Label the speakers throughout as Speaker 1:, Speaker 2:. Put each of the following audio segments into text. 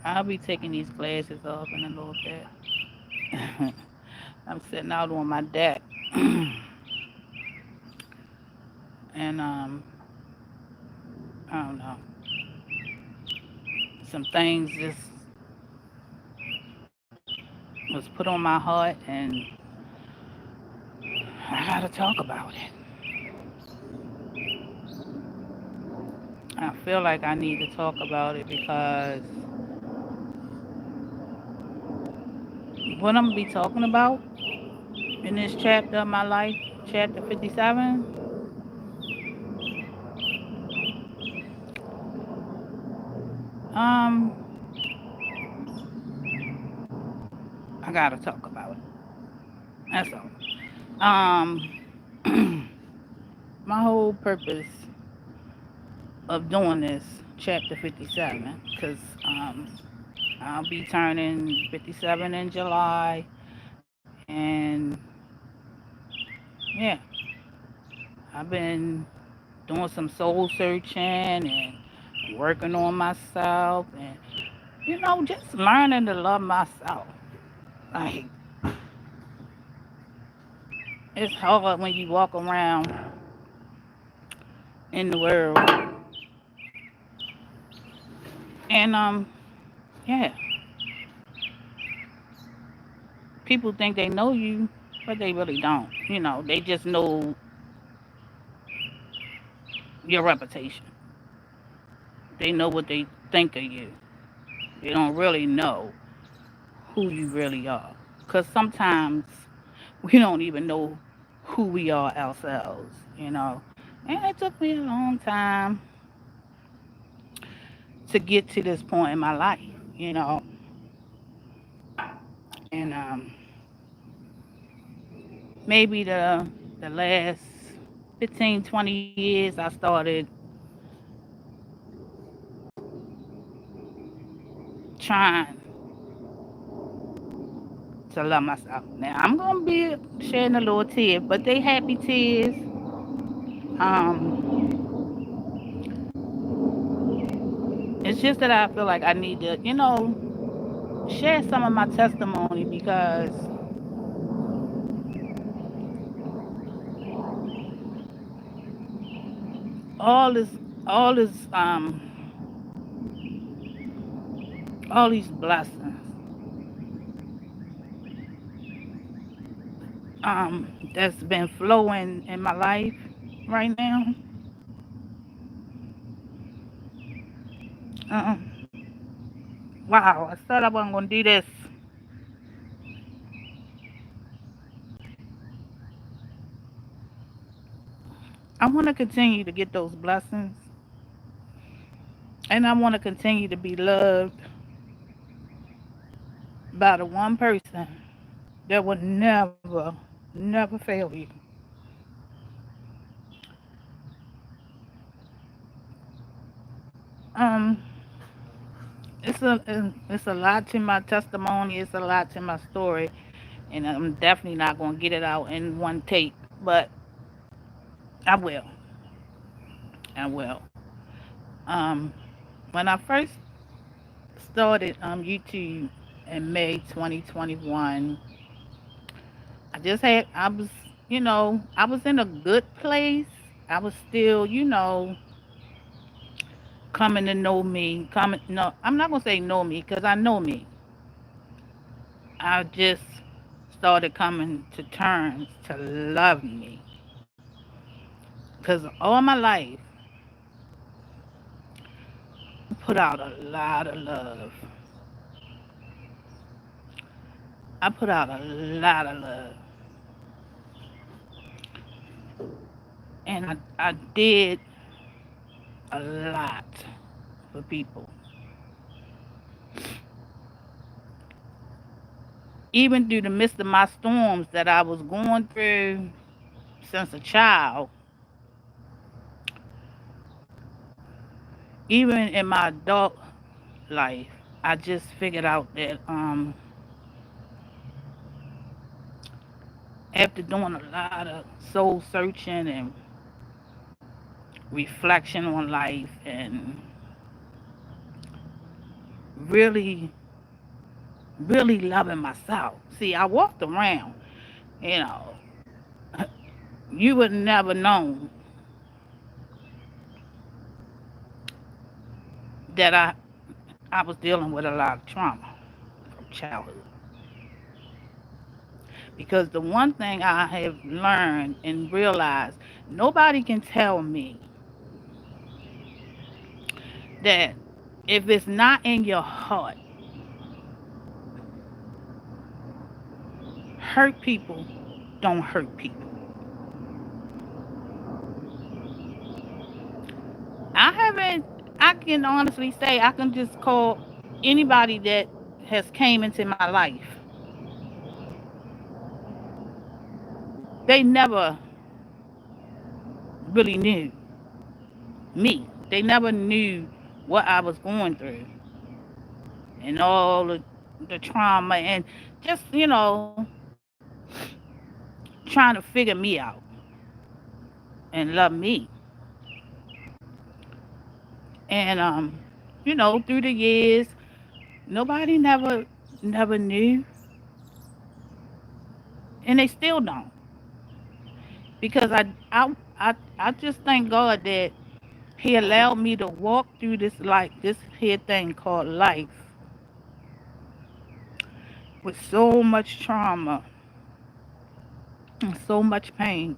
Speaker 1: I'll be taking these glasses off in a little bit. I'm sitting out on my deck, and I don't know, some things just was put on my heart, and I gotta talk about it. I feel like I need to talk about it because what I'm gonna be talking about in this chapter of my life, chapter 57, um, I gotta talk about it. That's all. My whole purpose of doing this chapter 57, because I'll be turning 57 in July, and yeah, I've been doing some soul searching and working on myself, and just learning to love myself. Like, it's hard when you walk around in the world, and yeah, people think they know you, but they really don't. They just know your reputation. They know what they think of you. They don't really know who you really are. Because sometimes we don't even know who we are ourselves. And it took me a long time to get to this point in my life. And maybe the last 15, 20 years, I started trying to love myself. Now, I'm going to be shedding a little tear, but they happy tears. Um, it's just that I feel like I need to, share some of my testimony because all this, all this, all these blessings, that's been flowing in my life right now. Uh, wow, I said I wasn't gonna do this. I want to continue to get those blessings, and I want to continue to be loved by the one person that would never, never fail you. Um, it's a lot to my testimony. It's a lot to my story, and I'm definitely not gonna get it out in one take. But I will. I will. Um, when I first started YouTube in May 2021, I was in a good place. I was still, coming to know me. No, I'm not gonna say know me because I know me. I just started coming to terms to love me. Because all my life, I put out a lot of love. I put out a lot of love. And I did a lot for people. Even through the midst of my storms that I was going through since a child, even in my adult life, I just figured out that after doing a lot of soul searching and reflection on life and really, really loving myself. See, I walked around, you know, you would never know that I was dealing with a lot of trauma from childhood. Because the one thing I have learned and realized, nobody can tell me that if it's not in your heart, hurt people don't hurt people. I haven't, I can honestly say, I can just call anybody that has came into my life. They never really knew me. They never knew what I was going through and all the trauma and just, trying to figure me out and love me. And through the years, nobody never knew, and they still don't. Because I just thank God that He allowed me to walk through this life, this here thing called life, with so much trauma and so much pain.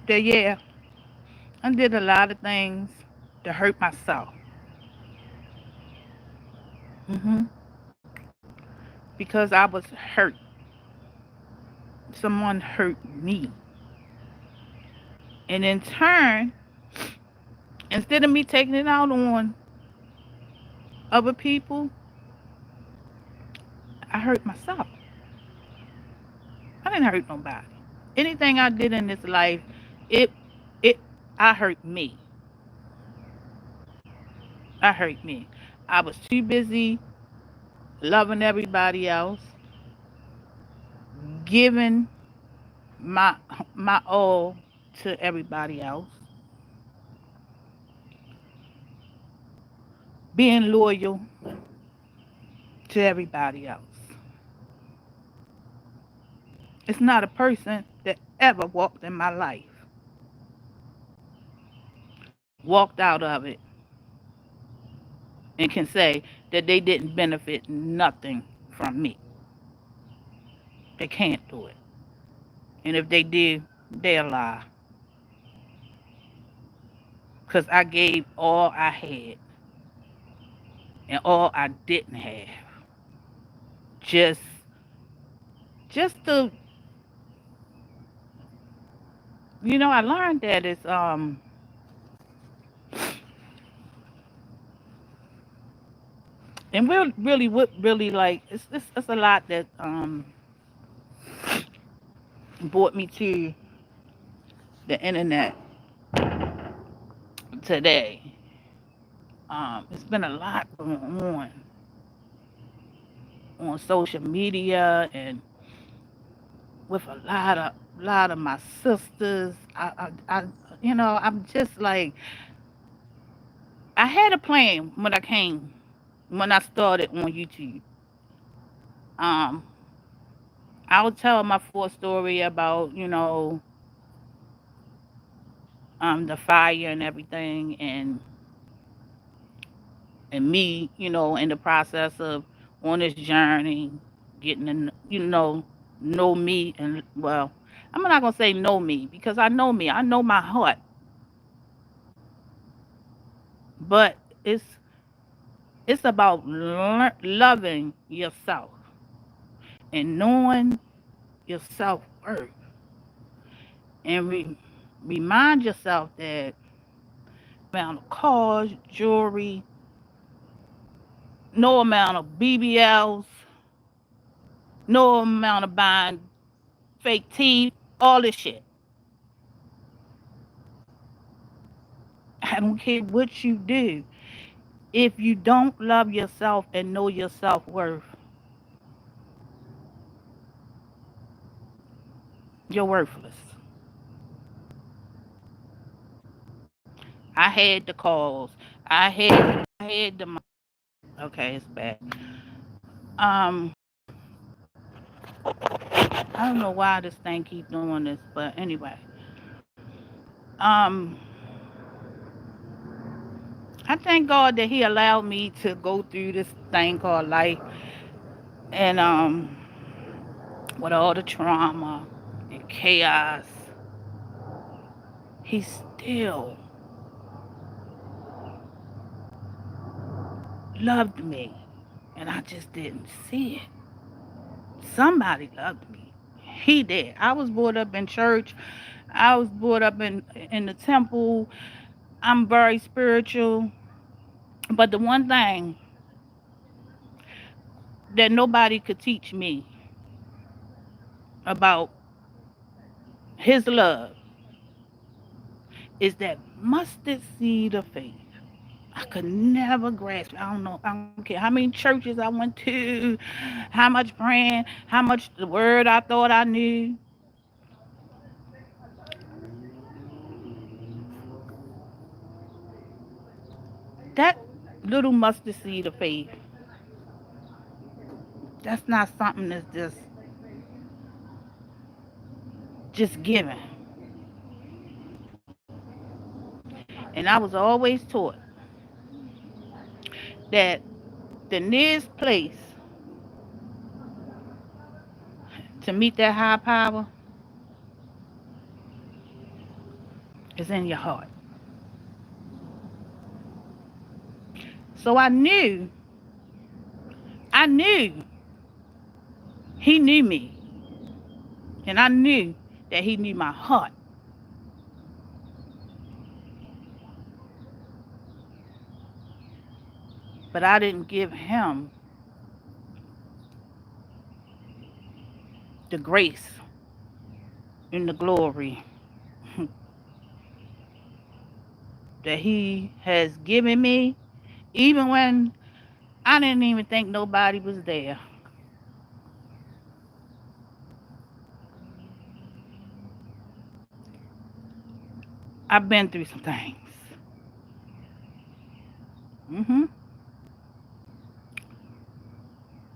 Speaker 1: That yeah, I did a lot of things to hurt myself. hmm because I was hurt. Someone hurt me. And in turn, instead of me taking it out on other people, I hurt myself. I didn't hurt nobody. Anything I did in this life, it it I hurt me. I hurt me. I was too busy loving everybody else, giving my my all to everybody else, being loyal to everybody else. It's not a person that ever walked in my life, walked out of it, and can say that they didn't benefit nothing from me. They can't do it. And if they do, they'll lie. Because I gave all I had and all I didn't have. Just just to I learned that it's and really what really like it's a lot that brought me to the internet today. It's been a lot going on social media and with a lot of my sisters. I'm just like I had a plan when I started on YouTube. Um, I would tell my full story about the fire and everything, and me in the process of on this journey getting to know me. And well, I'm not gonna say know me because I know me. I know my heart, but it's about loving yourself and knowing your self-worth and remind yourself that amount of cars, jewelry, no amount of BBLs, no amount of buying fake teeth, all this shit. I don't care what you do. If you don't love yourself and know your self worth, You're worthless. I had the calls. I had the. Okay, it's bad. Um, I don't know why this thing keep doing this, but anyway. Um, I thank God that He allowed me to go through this thing called life, and with all the trauma and chaos, He still loved me, and I just didn't see it. Somebody loved me. He did. I was brought up in church. I was brought up in the temple. I'm very spiritual. But the one thing that nobody could teach me about his love is that mustard seed of faith. I could never grasp it. I don't know. I don't care how many churches I went to, how much praying, how much the word I thought I knew. That little mustard seed of faith, that's not something that's just given. And I was always taught that the nearest place to meet that high power is in your heart. So I knew he knew me. And I knew that he knew my heart. But I didn't give him the grace and the glory that he has given me, even when I didn't even think nobody was there. I've been through some things. hmm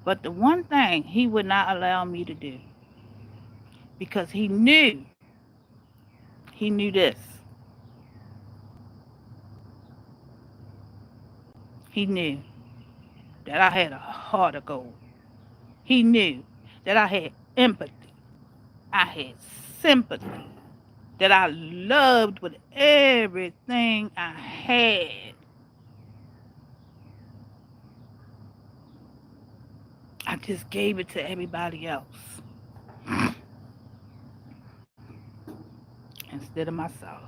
Speaker 1: But the one thing he would not allow me to do, because he knew this. He knew that I had a heart of gold. He knew that I had empathy. I had sympathy. That I loved with everything I had. I just gave it to everybody else instead of myself.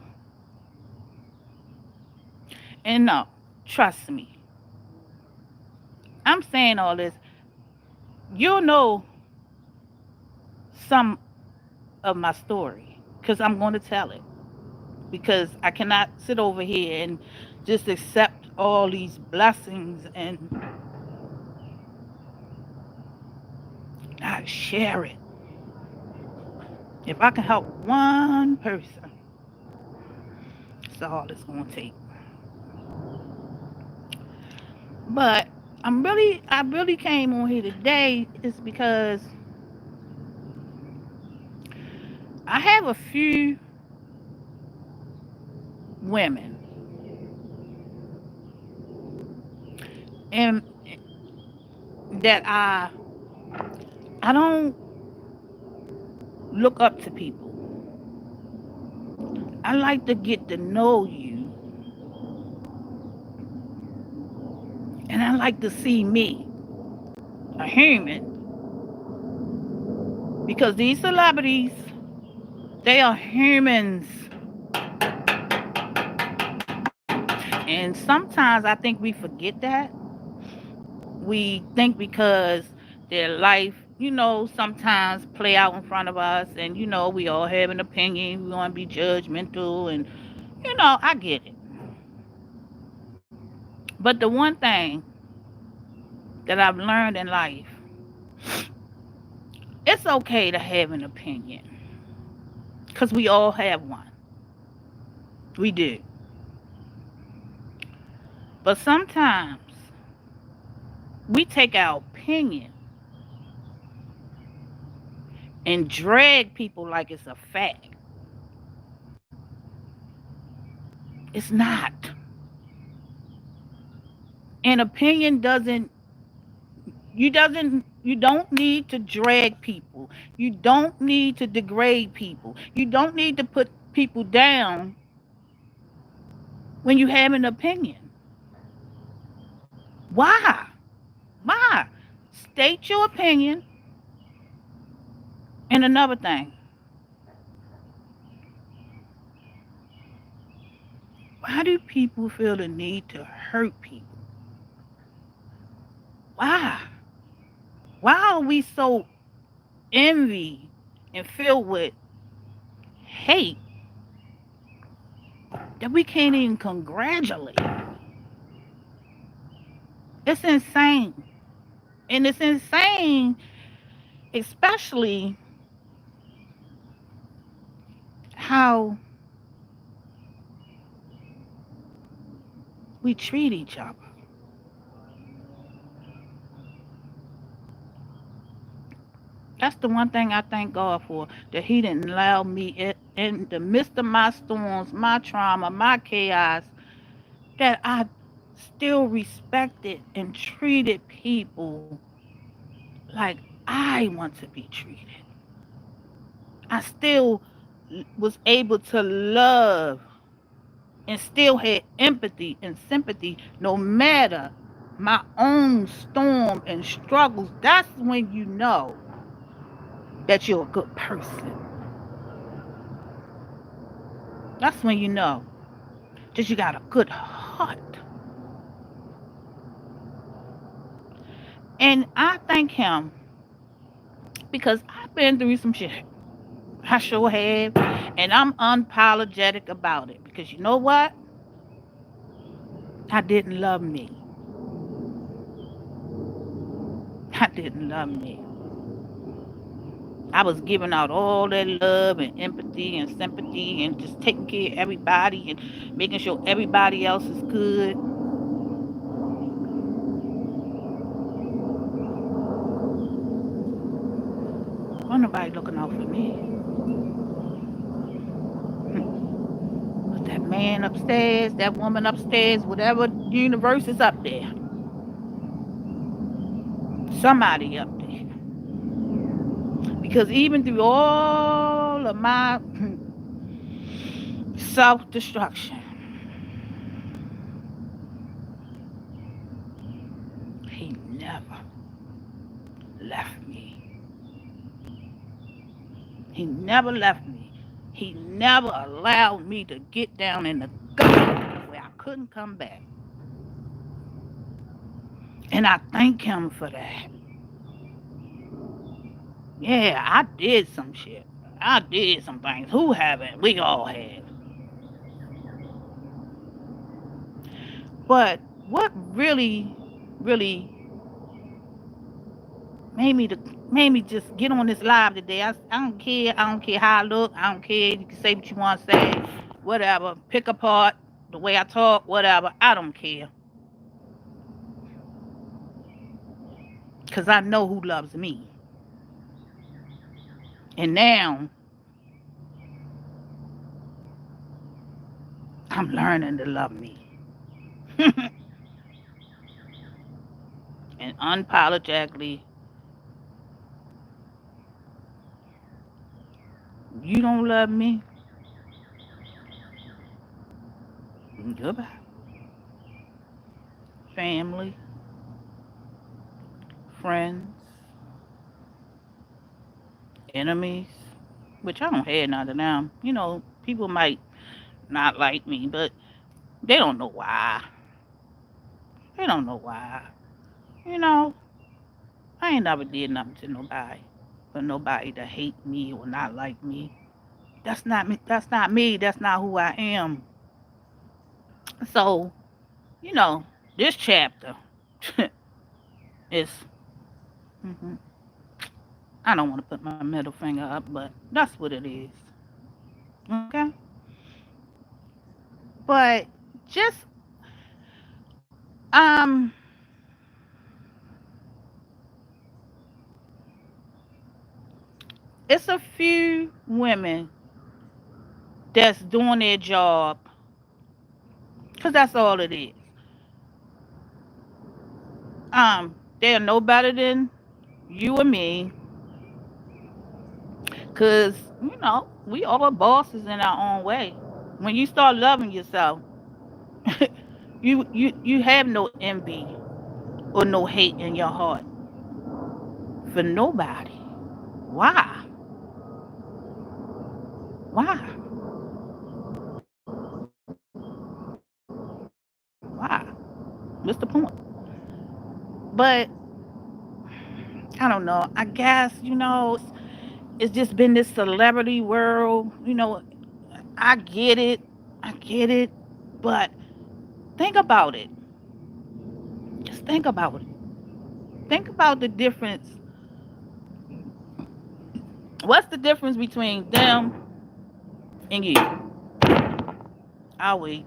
Speaker 1: And no, trust me. I'm saying all this. You'll know some of my story because I'm going to tell it. Because I cannot sit over here and just accept all these blessings and not share it. If I can help one person, that's all it's going to take. But I really came on here today is because I have a few women and that I don't look up to people. I like to get to know you, and I like to see me, a human, because these celebrities, they are humans. And sometimes I think we forget that. We think because their life, sometimes play out in front of us, and we all have an opinion. We want to be judgmental, and I get it. But the one thing that I've learned in life, it's okay to have an opinion. Because we all have one. We do. But sometimes we take our opinion and drag people like it's a fact. It's not. An opinion you don't need to drag people. You don't need to degrade people. You don't need to put people down when you have an opinion. Why? Why? State your opinion. And another thing, why do people feel the need to hurt people? Why? Why are we so envy and filled with hate that we can't even congratulate? It's insane. And it's insane, especially how we treat each other. That's the one thing I thank God for, that He didn't allow me in the midst of my storms, my trauma, my chaos, that I still respected and treated people like I want to be treated. I still was able to love and still had empathy and sympathy no matter my own storm and struggles. That's when you know that you're a good person. That's when you know that you got a good heart. And I thank Him because I've been through some shit. I sure have. And I'm unapologetic about it. Because you know what? I didn't love me. I didn't love me. I was giving out all that love and empathy and sympathy and just taking care of everybody and making sure everybody else is good. Wasn't nobody looking out for me. But that man upstairs, that woman upstairs, whatever universe is up there, somebody up there. Because even through all of my self-destruction, He never left me. He never left me. He never allowed me to get down in the gutter where I couldn't come back. And I thank Him for that. Yeah, I did some shit. I did some things. Who haven't? We all have. But what really, really made me just get on this live today. I don't care. I don't care how I look. I don't care. You can say what you want to say. Whatever. Pick apart the way I talk. Whatever. I don't care. Because I know who loves me. And now I'm learning to love me. And unapologetically, you don't love me, goodbye. Family, friends, enemies, which I don't have none of them. You know, people might not like me, but they don't know why. They don't know why. You know, I ain't never did nothing to nobody. For nobody to hate me or not like me. That's not me. That's not me. That's not who I am. So, you know, this chapter is. I don't want to put my middle finger up, but that's what it is. Okay, but just um, it's a few women that's doing their job because that's all it is. They're no better than you or me because we all bosses in our own way. When you start loving yourself, you have no envy or no hate in your heart for nobody. Why? Why? Why? What's the point? But I don't know. I guess it's just been this celebrity world. I get it. I get it. But think about it. Just think about it. Think about the difference. What's the difference between them and you? I'll wait.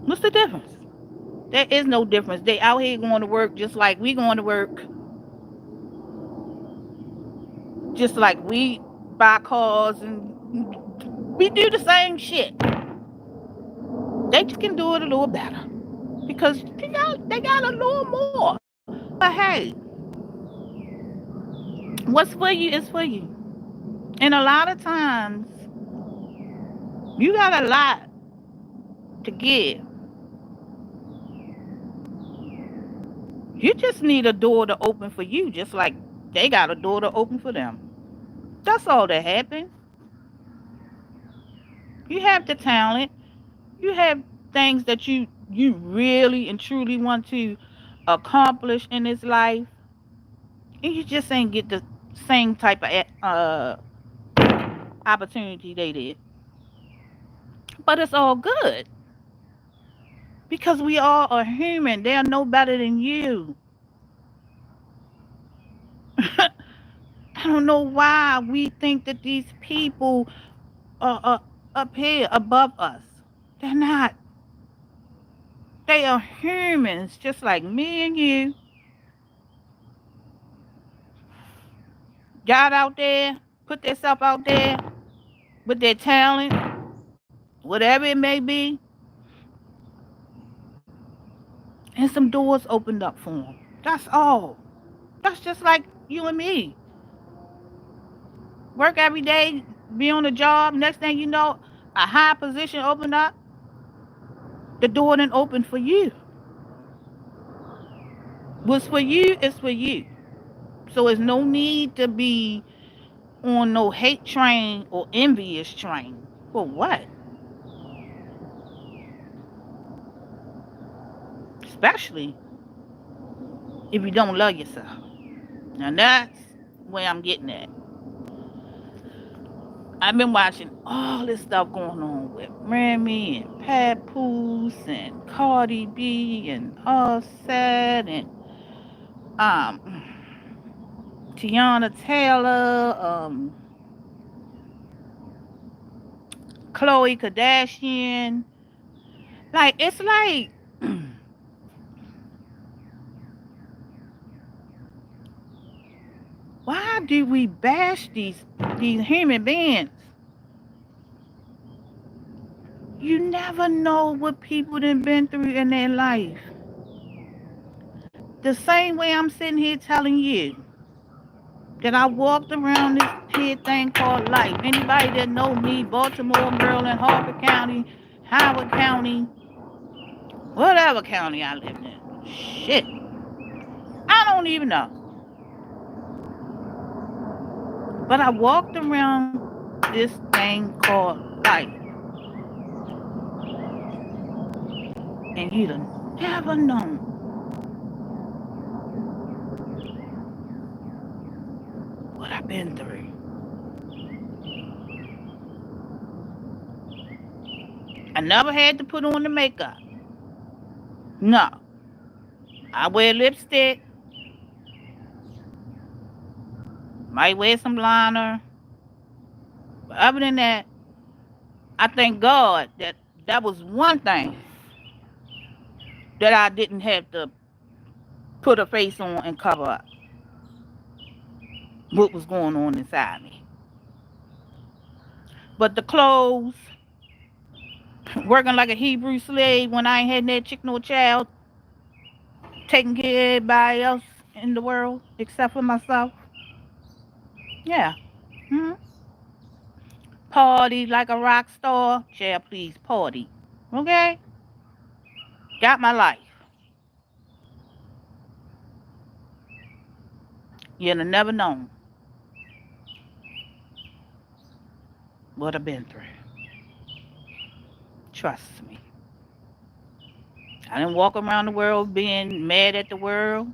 Speaker 1: What's the difference? There is no difference. They out here going to work just like we going to work, just like we buy cars and we do the same shit. They just can do it a little better because they got a little more. But hey, what's for you is for you. And a lot of times you got a lot to give. You just need a door to open for you, just like they got a door to open for them. That's all that happened. You have the talent. You have things that you really and truly want to accomplish in this life, and you just ain't get the same type of opportunity they did. But it's all good because we all are human. They are no better than you. I don't know why we think that these people are up here above us. They're not. They are humans just like me and you. Got out there, put themselves out there with their talent, whatever it may be, and some doors opened up for them. That's all. That's just like you and me. Work every day, be on the job. Next thing you know, a high position opened up. The door didn't open for you. What's for you is for you. So there's no need to be on no hate train or envious train. For what? Especially if you don't love yourself. Now that's where I'm getting at. I've been watching all this stuff going on with Remy and Papoose and Cardi B and Offset and um Tiana Taylor, Khloe Kardashian. Like it's like why do we bash these human beings? You never know what people done been through in their life. The same way I'm sitting here telling you that I walked around this here thing called life. Anybody that know me, Baltimore, Maryland, Harford County, Howard County, whatever county I lived in. Shit. I don't even know. But I walked around this thing called life. And you'd have never known what I've been through. I never had to put on the makeup. No. I wear lipstick. Might wear some liner. But other than that, I thank God that that was one thing that I didn't have to put a face on and cover up what was going on inside me. But the clothes, working like a Hebrew slave when I ain't had that chick no child, taking care of everybody else in the world except for myself. Yeah. Hmm. Party like a rock star. Yeah, please, party. Okay? Got my life. You'd have never known what I've been through. Trust me. I didn't walk around the world being mad at the world.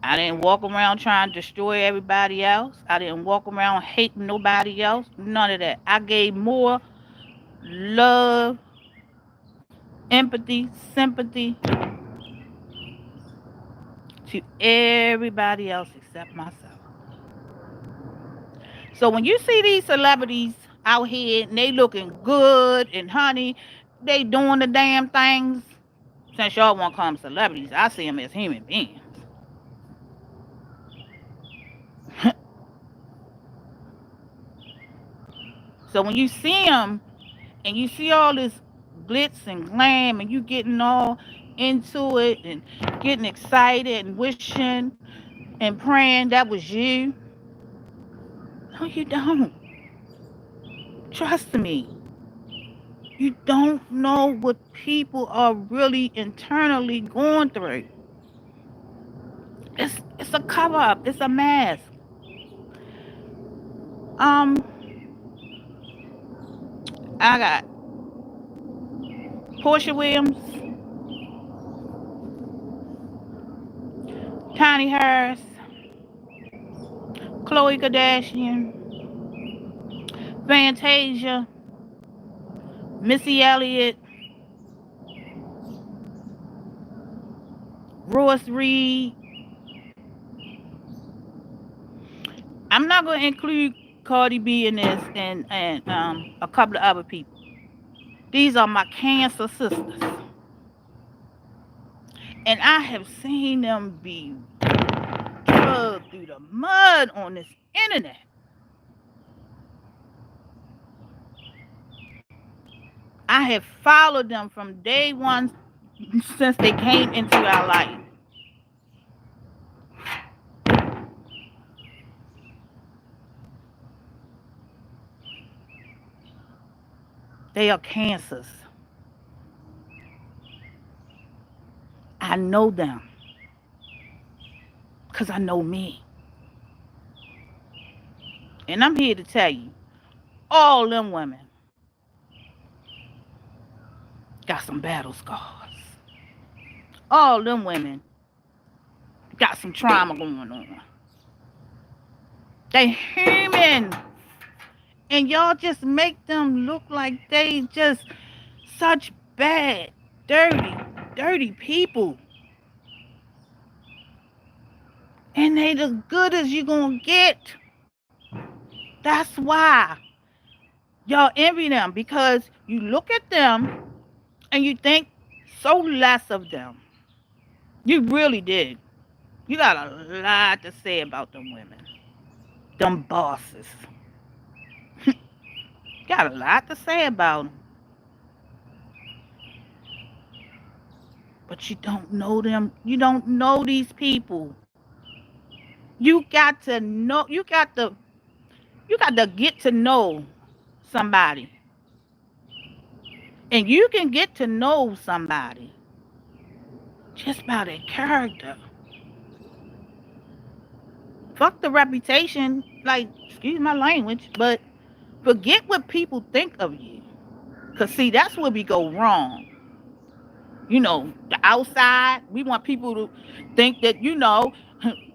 Speaker 1: I didn't walk around trying to destroy everybody else. I didn't walk around hating nobody else. None of that. I gave more love, empathy, sympathy to everybody else except myself. So when you see these celebrities out here and they looking good and honey, they doing the damn things. Since y'all want to call them celebrities, I see them as human beings. So when you see them and you see all this glitz and glam and you getting all into it and getting excited and wishing and praying that was you, no, you don't. Trust me. You don't know what people are really internally going through. It's a cover up. It's a mask. I got Portia Williams, Tiny Harris, Khloe Kardashian, Fantasia, Missy Elliott, Royce Reed. I'm not going to include Cardi B in this and a couple of other people. These are my cancer sisters. And I have seen them be drugged through the mud on this internet. I have followed them from day one since they came into our life. They are cancers. I know them because I know me. And I'm here to tell you, all them women got some battle scars. All them women got some trauma going on. They human. And y'all just make them look like they just such bad, dirty people. And they as good as you gonna get. That's why y'all envy them, because you look at them and you think so less of them. You really did. You got a lot to say about them women. Them bosses. Got a lot to say about them. But you don't know them. You don't know these people. You got to know. You got to get to know somebody. And you can get to know somebody just by their character. Fuck the reputation. Like, excuse my language, but forget what people think of you. Because, see, that's where we go wrong. You know, the outside, we want people to think that, you know,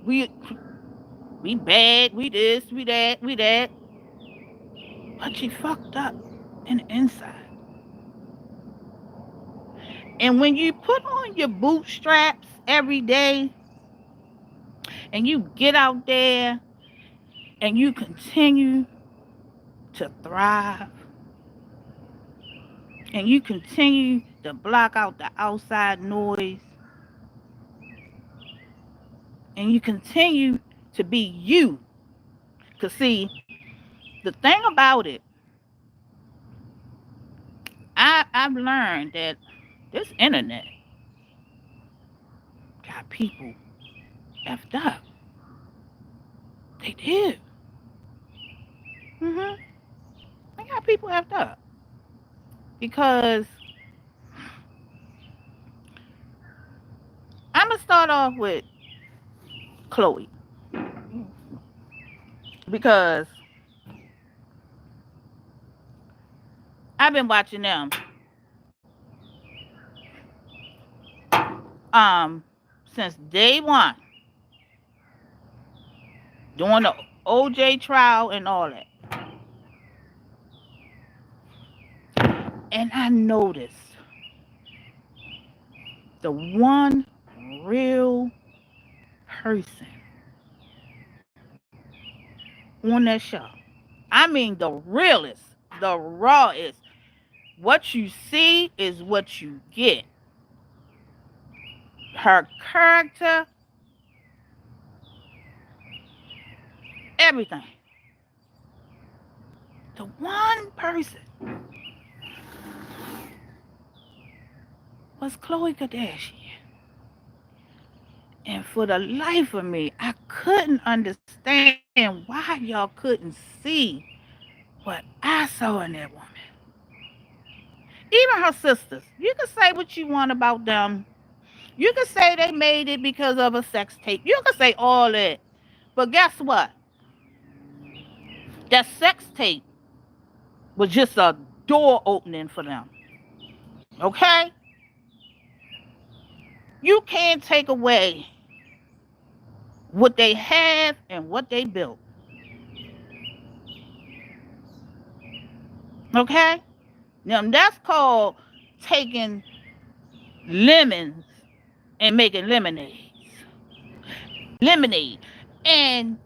Speaker 1: we bad, we this, we that. But you fucked up in the inside. And when you put on your bootstraps every day and you get out there and you continue to thrive, and you continue to block out the outside noise, and you continue to be you. Because, see, the thing about it, I've learned that this internet got people effed up. They did. hmm They got people effed up. Because I'm going to start off with Chloe. Because I've been watching them um since day one, during the OJ trial and all that. And I noticed the one real person on that show. I mean, the realest, the rawest. What you see is what you get. Her character, everything. The one person was Khloe Kardashian. And for the life of me, I couldn't understand why y'all couldn't see what I saw in that woman. Even her sisters. You can say what you want about them. You can say they made it because of a sex tape. You can say all that. But guess what? That sex tape was just a door opening for them. Okay? You can't take away what they have and what they built. Okay? Now that's called taking lemons and making lemonades. Lemonade. And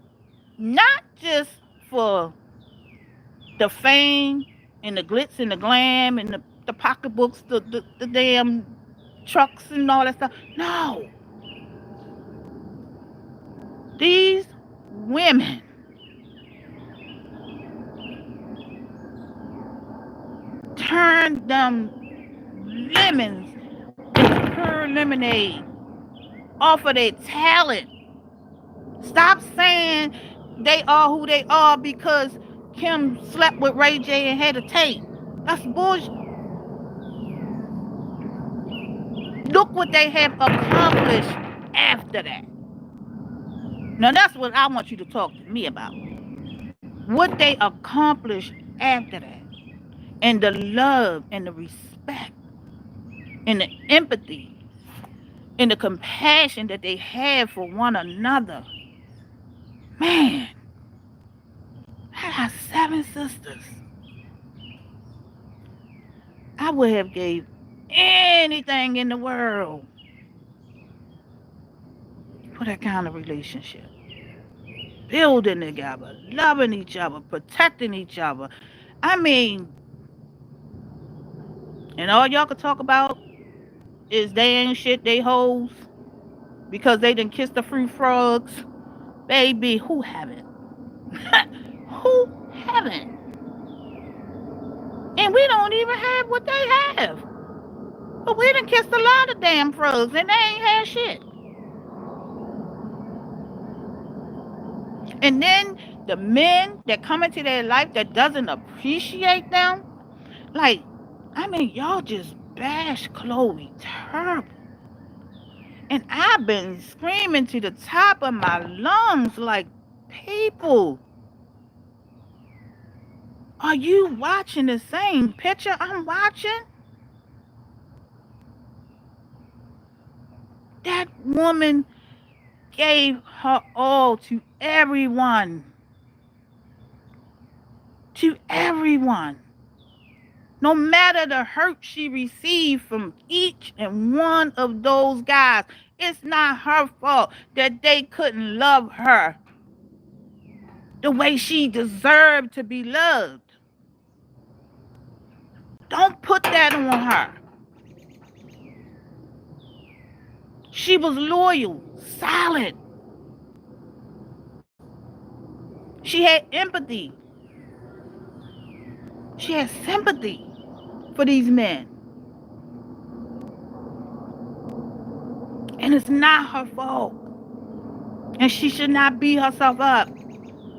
Speaker 1: not just for the fame and the glitz and the glam and the pocketbooks, the damn trucks and all that stuff. No. These women turned them lemons into pure lemonade off of their talent. Stop saying they are who they are because Kim slept with Ray J and had a tape. That's bullshit. Look what they have accomplished after that. Now that's what I want you to talk to me about. What they accomplished after that. And the love and the respect and the empathy and the compassion that they have for one another. Man, I got 7 sisters. I would have gave anything in the world for that kind of relationship. Building together, loving each other, protecting each other. I mean, and all y'all could talk about is they ain't shit, they hoes, because they done kissed the fruit frogs. Baby, who haven't? Who haven't? And we don't even have what they have. But we done kissed a lot of damn frogs and they ain't had shit. And then the men that come into their life that doesn't appreciate them, like, I mean, y'all just bash Chloe terrible. And I've been screaming to the top of my lungs like, people, are you watching the same picture I'm watching? That woman gave her all to everyone. To everyone. No matter the hurt she received from each and one of those guys, it's not her fault that they couldn't love her. the way she deserved to be loved. Don't put that on her. She was loyal, solid. She had empathy. She had sympathy for these men. And it's not her fault. And she should not beat herself up.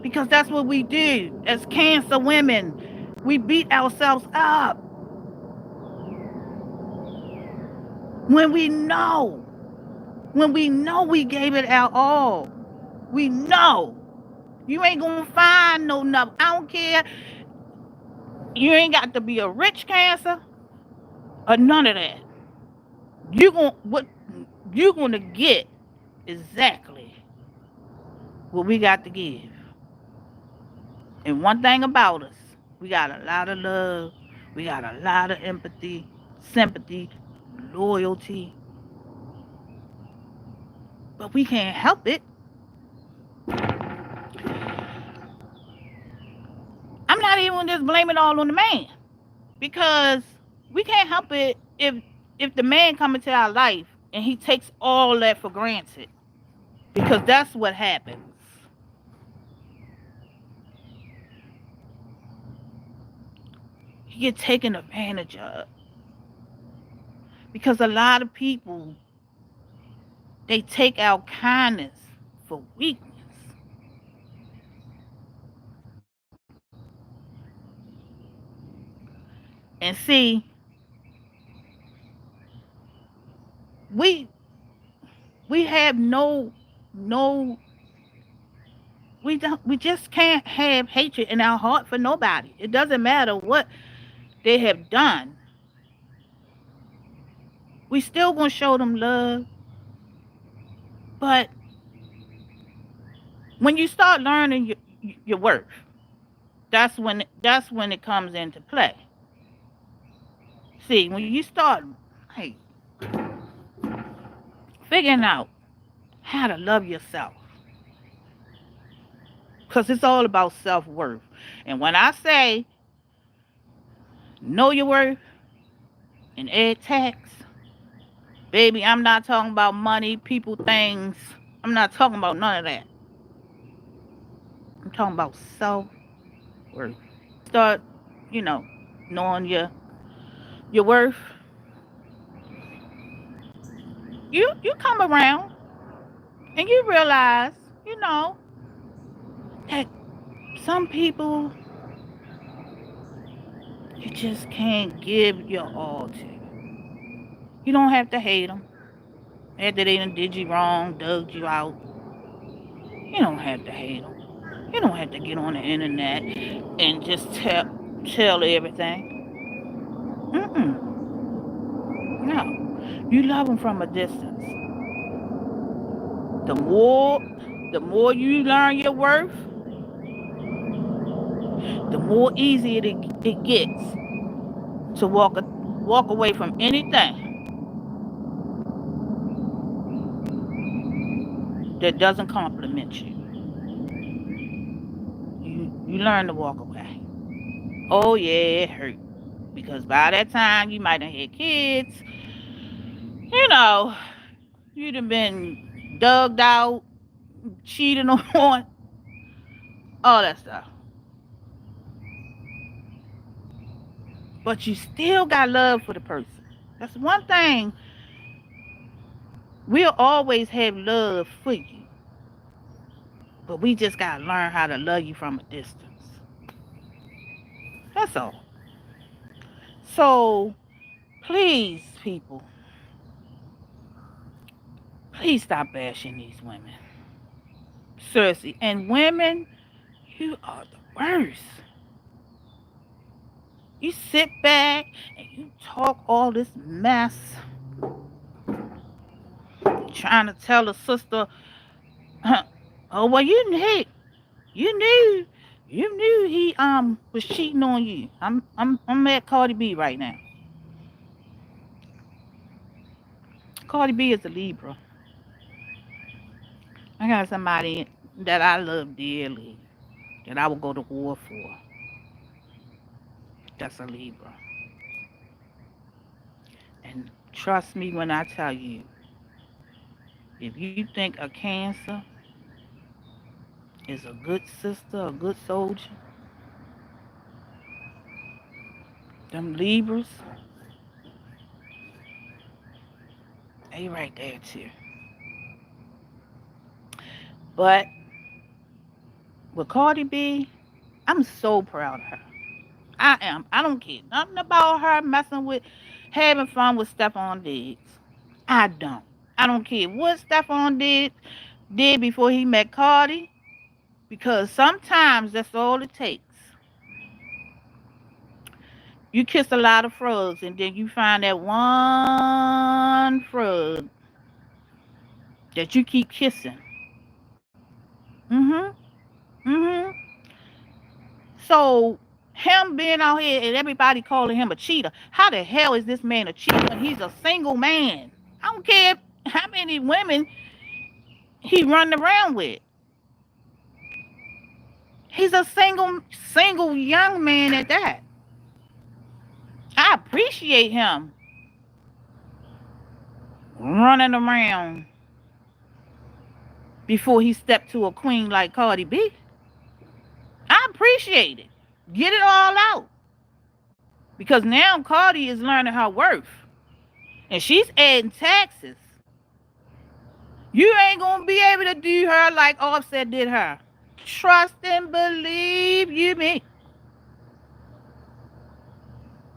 Speaker 1: Because that's what we do as Cancer women. We beat ourselves up. When we know we gave it our all. We know. You ain't gonna find no nothing. I don't care. You ain't got to be a rich Cancer or none of that. What you're gonna get exactly what we got to give. And one thing about us, we got a lot of love, we got a lot of empathy, sympathy, loyalty. But we can't help it. I'm not even just blaming it all on the man. Because we can't help it if the man come into our life and he takes all that for granted. Because that's what happens. He get taken advantage of. Because a lot of people, they take our kindness for weakness. And see, we have we just can't have hatred in our heart for nobody. It doesn't matter what they have done. We still gonna show them love. But when you start learning your worth, that's when it comes into play. See, when you start like figuring out how to love yourself, because it's all about self-worth. And when I say know your worth and add tax, baby, I'm not talking about money, people, things. I'm not talking about none of that. I'm talking about self-worth. Start, knowing your worth. You come around and you realize, that some people you just can't give your all to. You don't have to hate them. After they done did you wrong, dug you out, you don't have to hate them. You don't have to get on the internet and just tell everything. No, you love them from a distance. The more you learn your worth, the more easy it gets to walk away from anything that doesn't compliment you. You learn to walk away. Oh yeah, it hurt. Because by that time you might have had kids. You'd have been dug out, cheated on, all that stuff. But you still got love for the person. That's one thing. We'll always have love for you. But we just got to learn how to love you from a distance. That's all. So, please, people, please stop bashing these women. Seriously. And women, you are the worst. You sit back and you talk all this mess, trying to tell a sister, oh well, you knew he was cheating on you. I'm at Cardi B right now. Cardi B is a Libra. I got somebody that I love dearly. that I will go to war for. That's a Libra. And trust me when I tell you, if you think a Cancer is a good sister, a good soldier, them Libras, they right there too. But with Cardi B, I'm so proud of her. I am. I don't care nothing about her messing with, having fun with Stephon Diggs. I don't. I don't care what Stephon did before he met Cardi, because sometimes that's all it takes. You kiss a lot of frogs, and then you find that one frog that you keep kissing. Mhm. Mhm. So him being out here and everybody calling him a cheater. How the hell is this man a cheater when he's a single man? I don't care how many women he running around with. He's a single young man at that. I appreciate him running around before he stepped to a queen like Cardi B. I appreciate it. Get it all out. Because now Cardi is learning her worth. And she's adding taxes. You ain't gonna be able to do her like Offset did her. Trust and believe you me.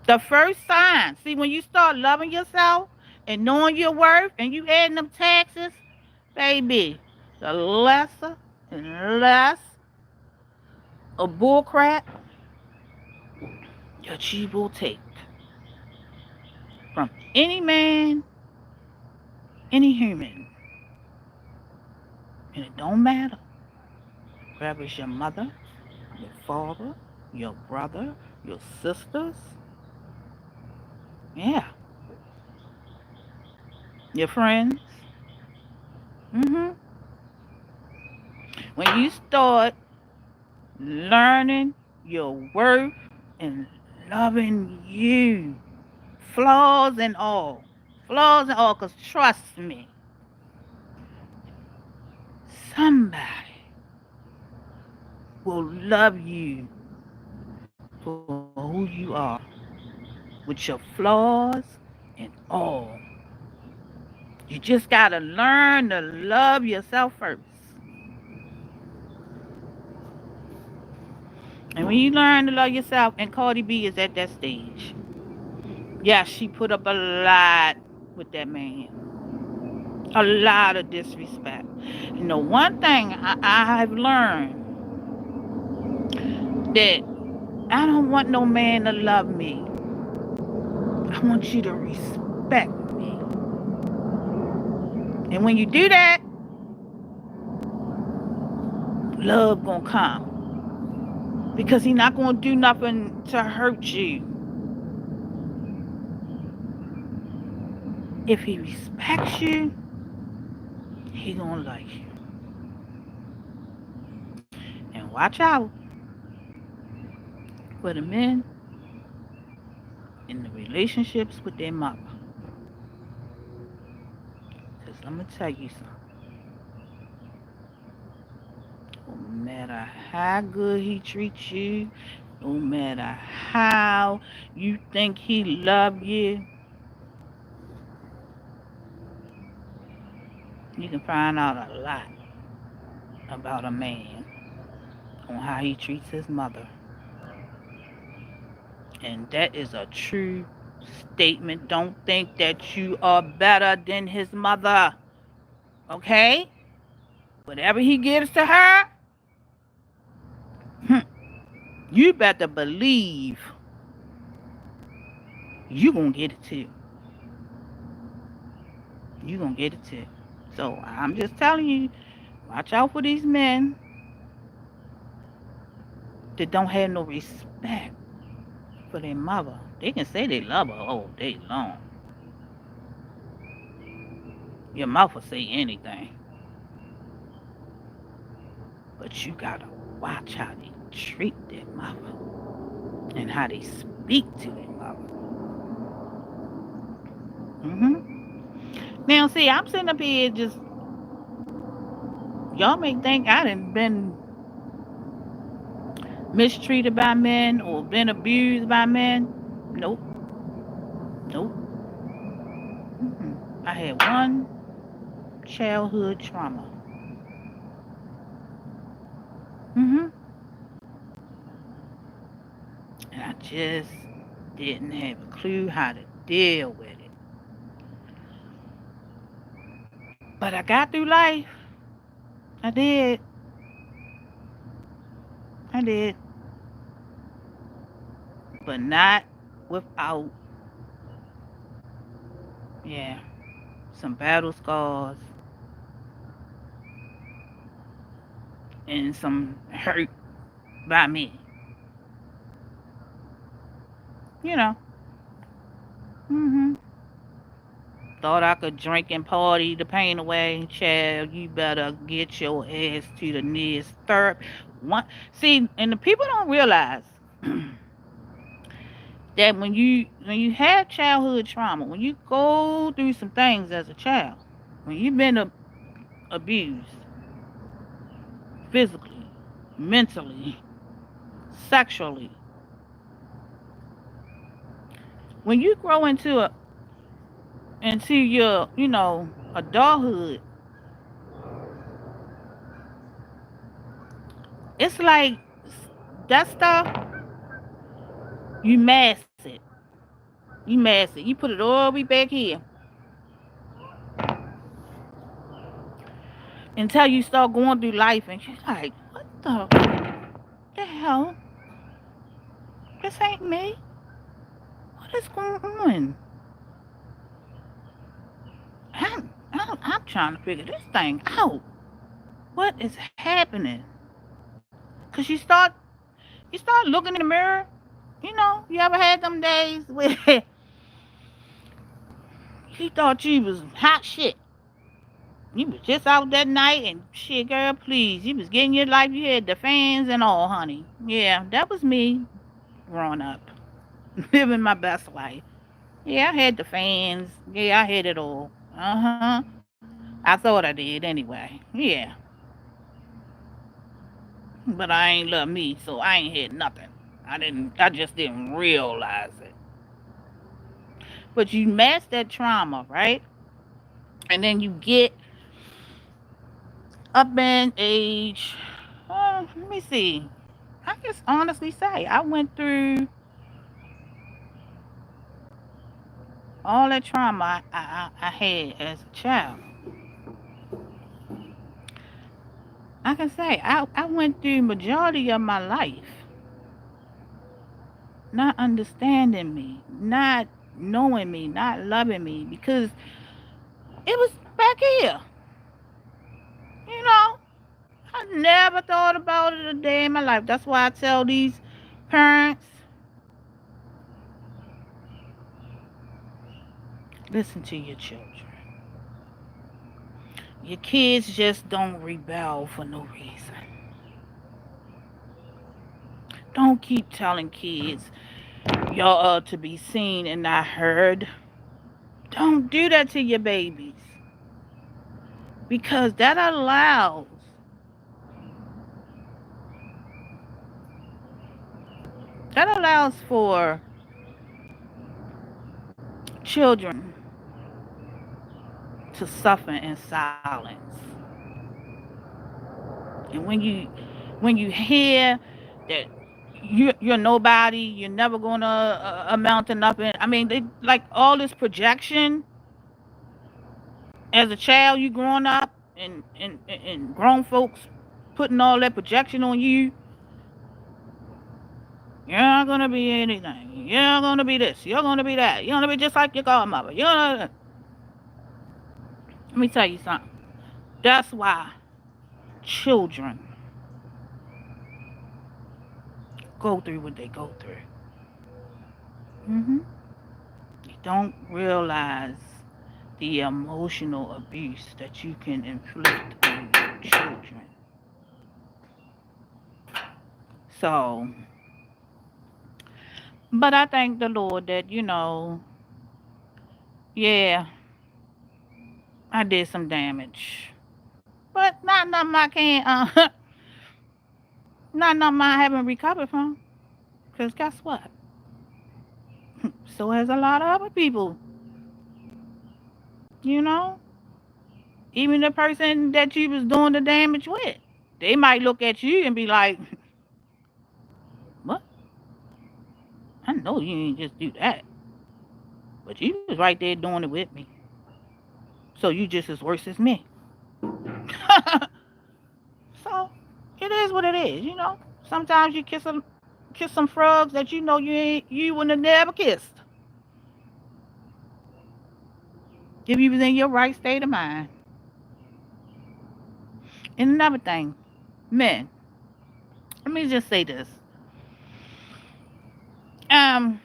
Speaker 1: The first sign. See, when you start loving yourself and knowing your worth and you adding them taxes, baby, the lesser and less of bullcrap that you will take from any man, any human. And it don't matter whether it's your mother, your father, your brother, your sisters, yeah, your friends. Mm-hmm. When you start learning your worth and loving you, flaws and all, because trust me, somebody will love you for who you are, with your flaws and all. You just got to learn to love yourself first. And when you learn to love yourself, and Cardi B is at that stage. Yeah, she put up a lot with that man. A lot of disrespect. You know, one thing I have learned, that I don't want no man to love me. I want you to respect me. And when you do that, love gonna come. Because he not gonna do nothing to hurt you. If he respects you, he gonna like you. And watch out for the men in the relationships with their mother. Because I'm going to tell you something. No matter how good he treats you, no matter how you think he love you, you can find out a lot about a man on how he treats his mother. And that is a true statement. Don't think that you are better than his mother. Okay? Whatever he gives to her, you better believe you gonna get it too. You gonna get it too. So I'm just telling you, watch out for these men that don't have no respect for their mother. They can say they love her all day long. Your mouth will say anything. But you gotta Watch how they treat their mother and how they speak to their mother. Now, see, I'm sitting up here just, y'all may think I done been mistreated by men or been abused by men. Nope, nope. I had one childhood trauma. hmm And I just didn't have a clue how to deal with it. But I got through life. I did. I did. But not without, yeah, some battle scars and some hurt by me. You know. hmm Thought I could drink and party the pain away. Child, you better get your ass to the nearest therapy. One, see, and the people don't realize that when you have childhood trauma, when you go through some things as a child, when you've been abused physically, mentally, sexually, when you grow into your adulthood, it's like that stuff, you mask it. You mask it. You put it all the way back here until you start going through life and you're like, what the hell? This ain't me. What is going on? I'm trying to figure this thing out. What is happening? Cause you start looking in the mirror. You ever had them days where you thought you was hot shit? You was just out that night and shit, girl, please. You was getting your life. You had the fans and all, honey. Yeah, that was me growing up, living my best life. Yeah, I had the fans. Yeah, I had it all. Uh-huh. I thought I did anyway. Yeah. But I ain't love me, so I ain't had nothing. I just didn't realize it. But you mask that trauma, right? And then you get up in age. Let me see. I just honestly say I went through all that trauma I had as a child. I can say I went through majority of my life not understanding me, not knowing me, not loving me because it was back here. You know, I never thought about it a day in my life. That's why I tell these parents, listen to your children. Your kids just don't rebel for no reason. Don't keep telling kids y'all are to be seen and not heard. Don't do that to your babies. Because that allows for children to suffer in silence. And when you hear that you're nobody, you're never gonna amount to nothing. I mean, they like all this projection as a child. You growing up and grown folks putting all that projection on you. You're not gonna be anything. You're not gonna be this. You're gonna be that. You're gonna be just like your godmother. You're gonna. Let me tell you something. That's why children go through what they go through. You don't realize the emotional abuse that you can inflict on your children. So, but I thank the Lord that, yeah, I did some damage. But not nothing I can't, not nothing I haven't recovered from. Because guess what? So has a lot of other people, you know? Even the person that you was doing the damage with. They might look at you and be like, what? I know you ain't just do that. But you was right there doing it with me. So you just as worse as me. So it is what it is. Sometimes you kiss some frogs that you wouldn't have never kissed if you was in your right state of mind. And another thing, men, let me just say this. Um,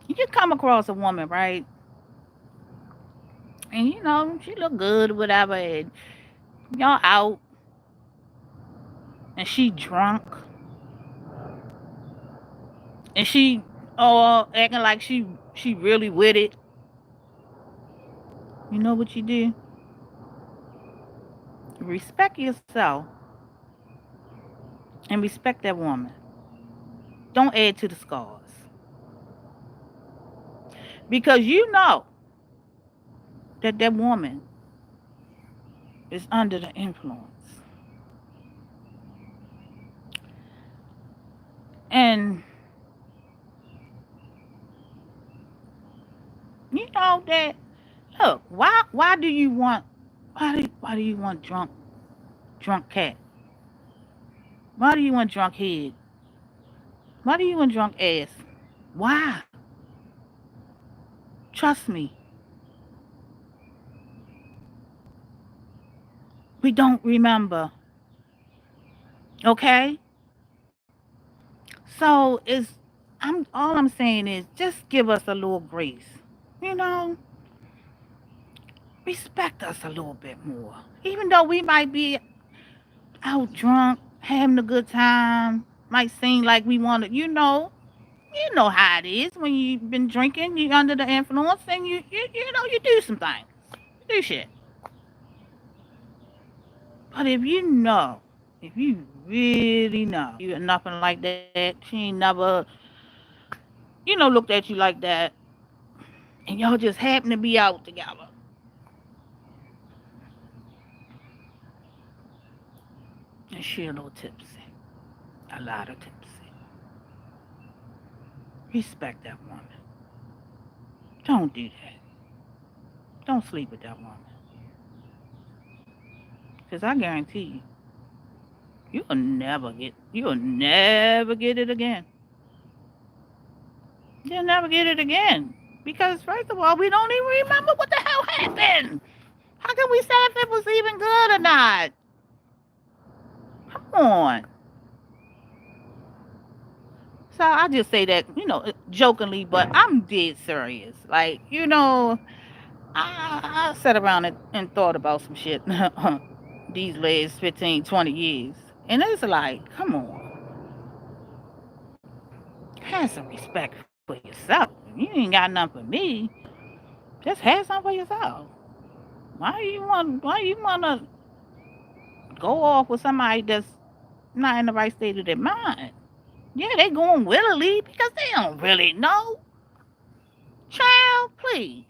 Speaker 1: you come across a woman, right? And she look good or whatever, and y'all out and she drunk and she acting like she really with it. You know what you do? Respect yourself and respect that woman. Don't add to the scars. Because you know that woman is under the influence. And you know that look, why do you want drunk cat? Why do you want drunk head? Why do you want drunk ass? Why? Trust me. We don't remember. Okay? So I'm saying is just give us a little grace. You know, respect us a little bit more. Even though we might be out drunk, having a good time, might seem like we want to, you know how it is when you've been drinking, you're under the influence, and you do some things, you do shit. But if you really know, you nothing like that, she ain't never, looked at you like that, and y'all just happen to be out together, and she a little tipsy, a lot of tipsy. Respect that woman. Don't do that. Don't sleep with that woman. Because I guarantee you'll never get it again. You'll never get it again. Because first of all, we don't even remember what the hell happened. How can we say if it was even good or not? Come on. So I just say that, jokingly, but I'm dead serious. Like, I sat around and thought about some shit these last 15, 20 years. And it's like, come on. Have some respect for yourself. You ain't got nothing for me. Just have some for yourself. Why you wanna go off with somebody that's not in the right state of their mind? Yeah, they going willingly because they don't really know. Child, please.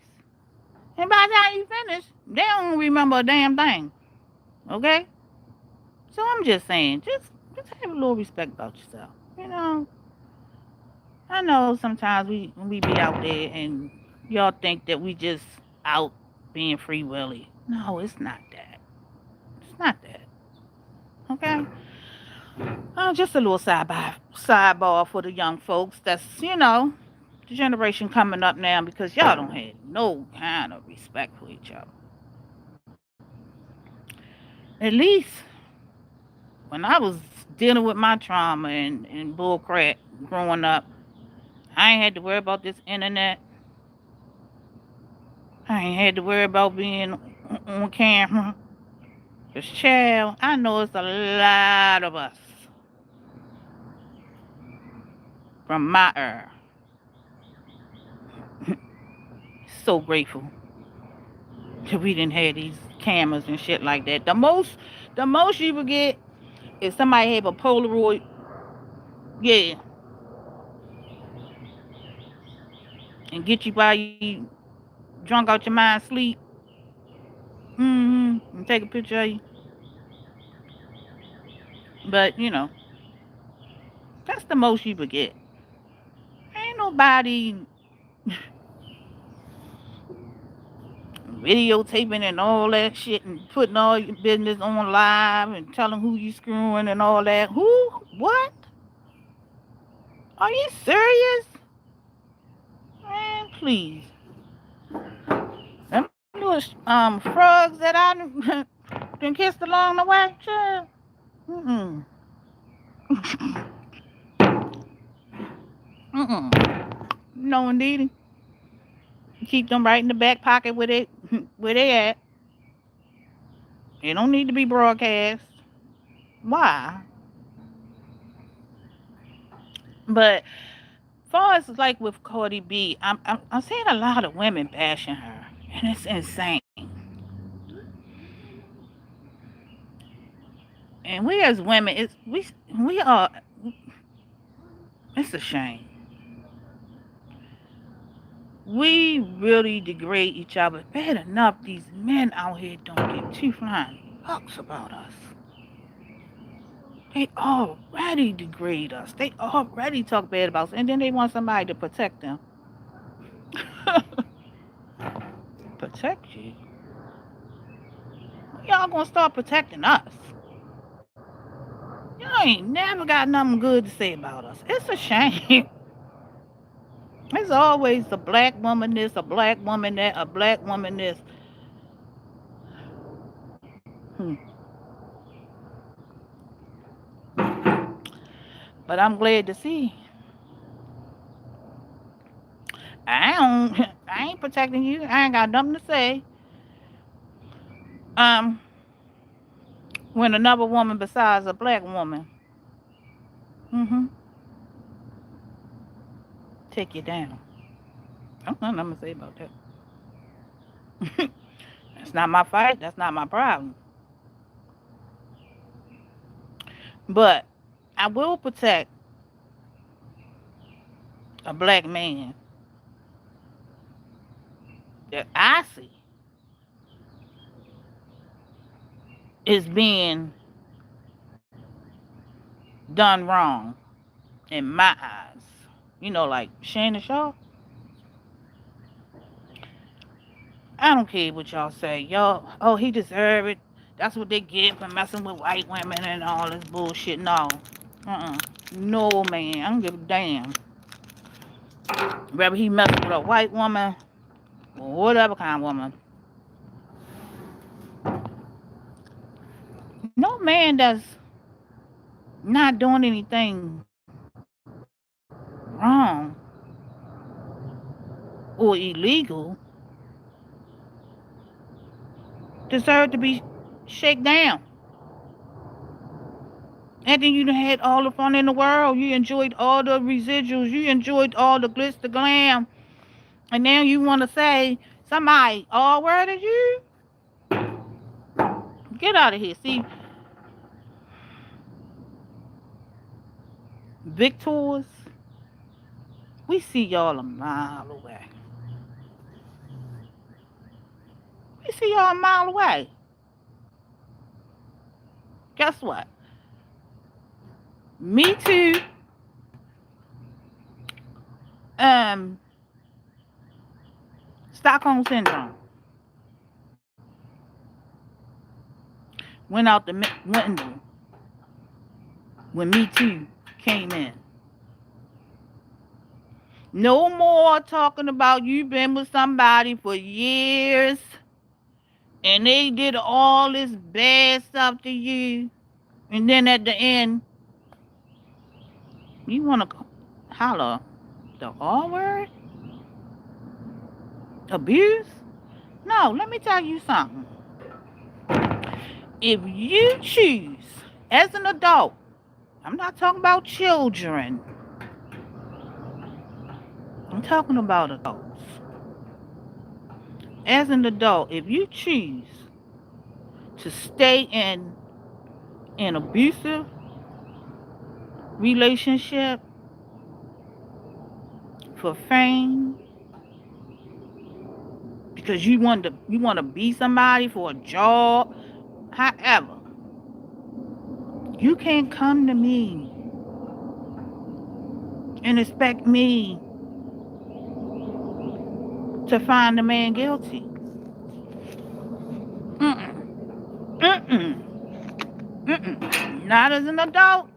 Speaker 1: And by the time you finish, they don't remember a damn thing. Okay? So I'm just saying, just have a little respect about yourself. I know sometimes when we be out there and y'all think that we just out being free willy. No, it's not that. It's not that. Okay? Just a little sidebar for the young folks. That's the generation coming up now because y'all don't have no kind of respect for each other. At least when I was dealing with my trauma and bull crap growing up, I ain't had to worry about this internet. I ain't had to worry about being on camera. Cause child, I know it's a lot of us. from my era. So grateful that we didn't have these cameras and shit like that. The most you would get is somebody have a Polaroid. Yeah, and get you while you drunk out your mind, sleep. And take a picture of you. But that's the most you would get. Ain't nobody videotaping and all that shit and putting all your business on live and telling who you screwing and all that. Who? What? Are you serious? Man, please. Them little frogs that I done kissed along the way. Child. Mm-mm. No, indeed. Keep them right in the back pocket where they at. They don't need to be broadcast. Why? But far as like with Cardi B, I'm seeing a lot of women bashing her, and it's insane. And we as women, we are. It's a shame. We really degrade each other. Bad enough these men out here don't give two flying fucks about us. They already degrade us. They already talk bad about us, and then they want somebody to protect them. Protect you? Y'all gonna start protecting us? Y'all ain't never got nothing good to say about us. It's a shame. There's always a black woman this, a black woman that, a black woman this. But I'm glad to see. I ain't protecting you. I ain't got nothing to say. When another woman besides a black woman, take you down. I don't know nothing to say about that. That's not my fight. That's not my problem. But I will protect a black man that I see is being done wrong in my eyes. Like Shannon Shaw. I don't care what y'all say. Y'all, he deserved it. That's what they get for messing with white women and all this bullshit. No. No, man. I don't give a damn. Whether he messing with a white woman or whatever kind of woman. No man that's not doing anything wrong or illegal deserve to be shaken down. And then you had all the fun in the world. You enjoyed all the residuals. You enjoyed all the glitz, the glam. And now you want to say somebody all word at you? Get out of here. See, victors, we see y'all a mile away. We see y'all a mile away. Guess what? Me too. Stockholm syndrome went out the window when Me Too came in. No more talking about you been with somebody for years and they did all this bad stuff to you, and then at the end you want to holler the R word? Abuse? No, let me tell you something. If you choose as an adult, I'm not talking about children, I'm talking about adults. As an adult, if you choose to stay in an abusive relationship for fame, because you want to be somebody for a job, however, you can't come to me and expect me to find the man guilty. Mm-mm. Mm-mm. Mm-mm. Not as an adult.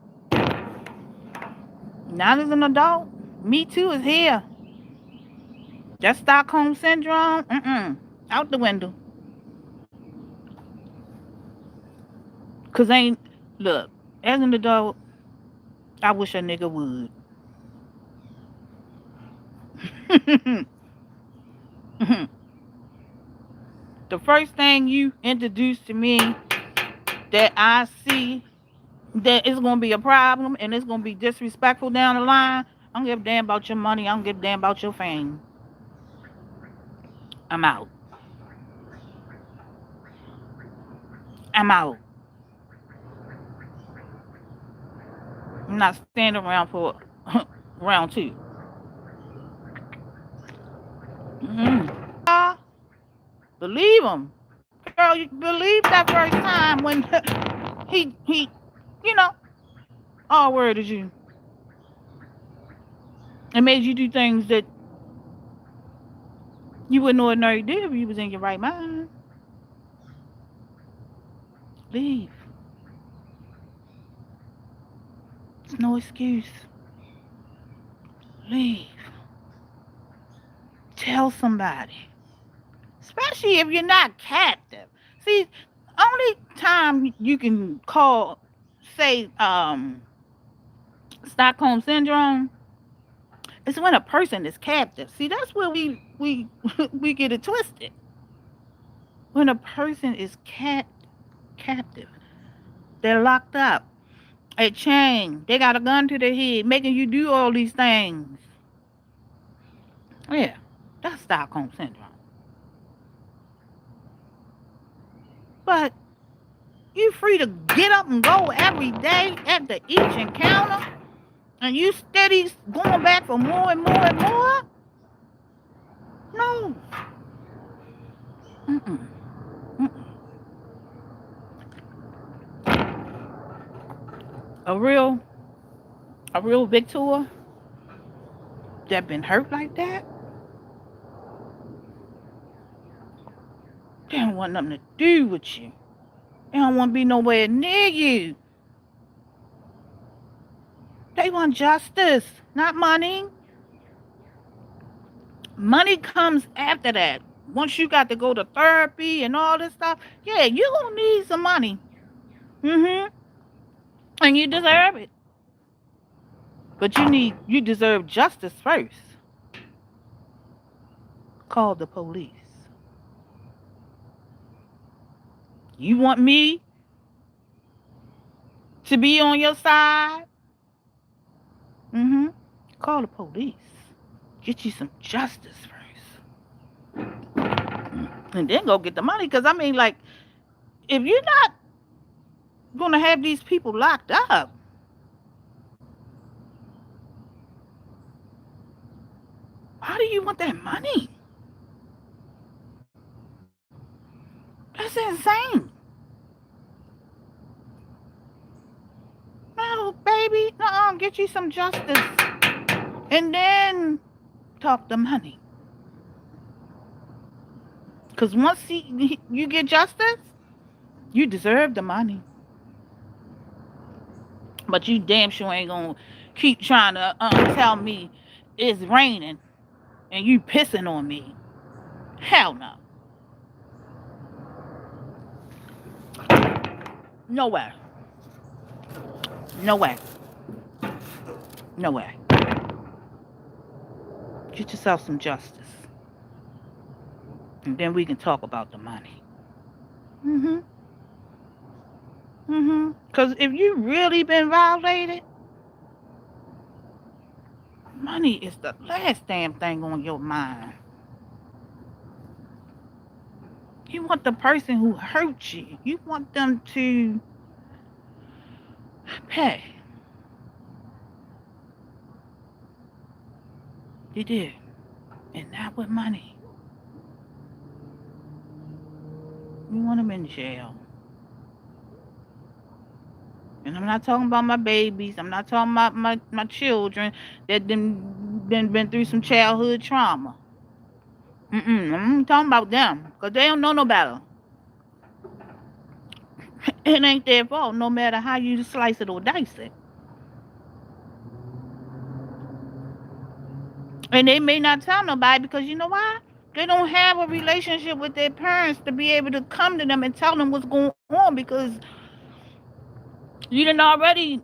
Speaker 1: Not as an adult. Me too is here. That Stockholm syndrome, out the window. Cause look, as an adult, I wish a nigga would. The first thing you introduce to me that I see that it's gonna be a problem and it's gonna be disrespectful down the line, I don't give a damn about your money. I don't give a damn about your fame. I'm out. I'm out. I'm not standing around for round two. Believe him. Girl, you believe that first time when he, you know, all word is you. It made you do things that you wouldn't ordinarily do if you was in your right mind. Leave. It's no excuse. Leave. Tell somebody. Especially if you're not captive. See, only time you can say Stockholm syndrome is when a person is captive. See, that's where we we get it twisted. When a person is captive, they're locked up, a chain, they got a gun to their head, making you do all these things. Yeah, that's Stockholm syndrome. But you free to get up and go every day after each encounter, and you steady going back for more and more and more? No. Mm-mm. Mm-mm. A real victor that been hurt like that, they don't want nothing to do with you. They don't want to be nowhere near you. They want justice, not money. Money comes after that. Once you got to go to therapy and all this stuff, yeah, you gonna need some money. And you deserve it. But you deserve justice first. Call the police. You want me to be on your side? Call the police. Get you some justice first. And then go get the money. Because, I mean, like, if you're not going to have these people locked up, why do you want that money? That's insane. No, baby. Get you some justice. And then talk the money. Because once you get justice, you deserve the money. But you damn sure ain't going to keep trying to tell me it's raining and you pissing on me. Hell no. No way. No way. No way. Get yourself some justice. And then we can talk about the money. Because if you really been violated, Money is the last damn thing on your mind. You want the person who hurt you. You want them to pay. You do. And not with money. You want them in jail. And I'm not talking about my babies. I'm not talking about my children that been through some childhood trauma. I'm talking about them. Because they don't know no better. It ain't their fault, no matter how you slice it or dice it. And they may not tell nobody because you know why? They don't have a relationship with their parents to be able to come to them and tell them what's going on because you done already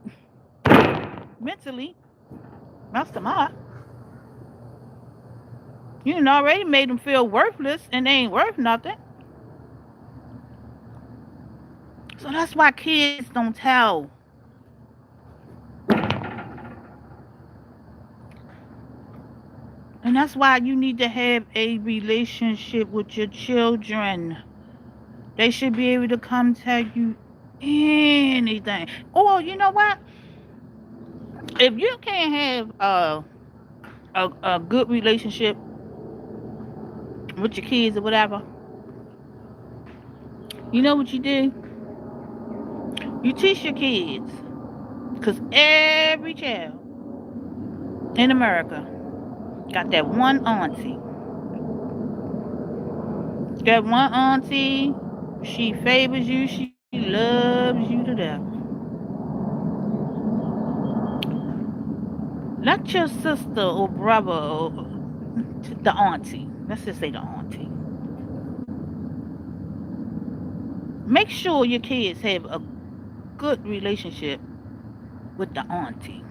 Speaker 1: mentally messed them up. You done already made them feel worthless and they ain't worth nothing. So that's why kids don't tell. And that's why you need to have a relationship with your children. They should be able to come tell you anything. Or you know what? If you can't have a good relationship with your kids or whatever, you know what you do? You teach your kids. Because every child in America got that one auntie. That one auntie, she favors you, she loves you to death. Let your sister or brother, or the auntie, let's just say the auntie, make sure your kids have a good relationship with the auntie.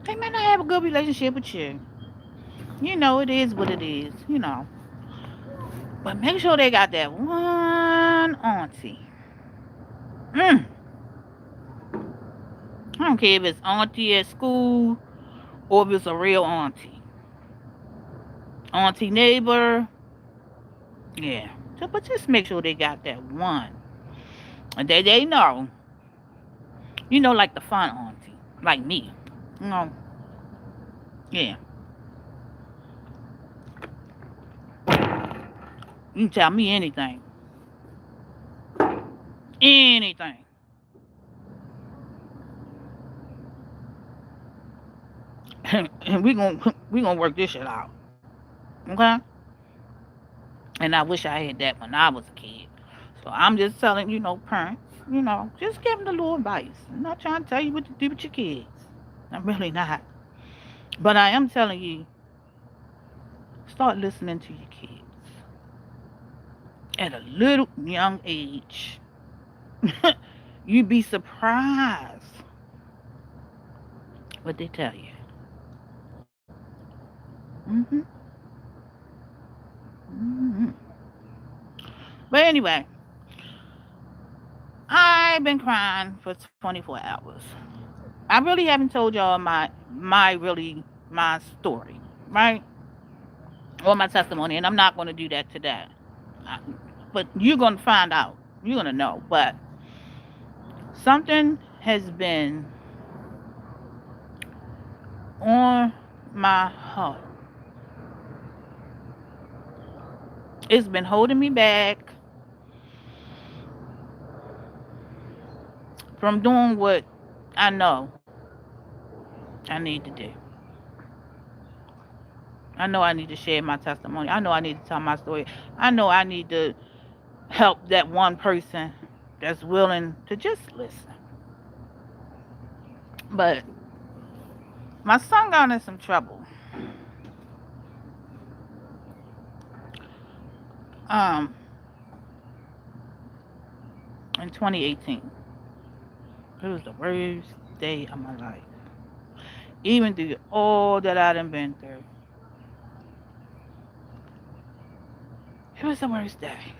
Speaker 1: They may not have a good relationship with you. You know, it is what it is, you know. But make sure they got that one auntie. I don't care if it's auntie at school or if it's a real auntie. Auntie neighbor. Yeah. But just make sure they got that one. And they know. You know, like the fun auntie. Like me. You know. Yeah. You can tell me anything. Anything. And we gonna work this shit out. Okay? And I wish I had that when I was a kid. So I'm just telling, parents, just give them the little advice. I'm not trying to tell you what to do with your kids. I'm really not. But I am telling you, start listening to your kids at a little young age. You'd be surprised what they tell you. hmm hmm But anyway, I've been crying for 24 hours. I really haven't told y'all my story, right? Or my testimony, and I'm not going to do that today. But you're going to find out. You're going to know. But something has been on my heart. It's been holding me back from doing what I know I need to do. I know I need to share my testimony. I know I need to tell my story. I know I need to help that one person that's willing to just listen. But my son got in some trouble. Um, in 2018. It was the worst day of my life. Even through all that I done been through. It was the worst day.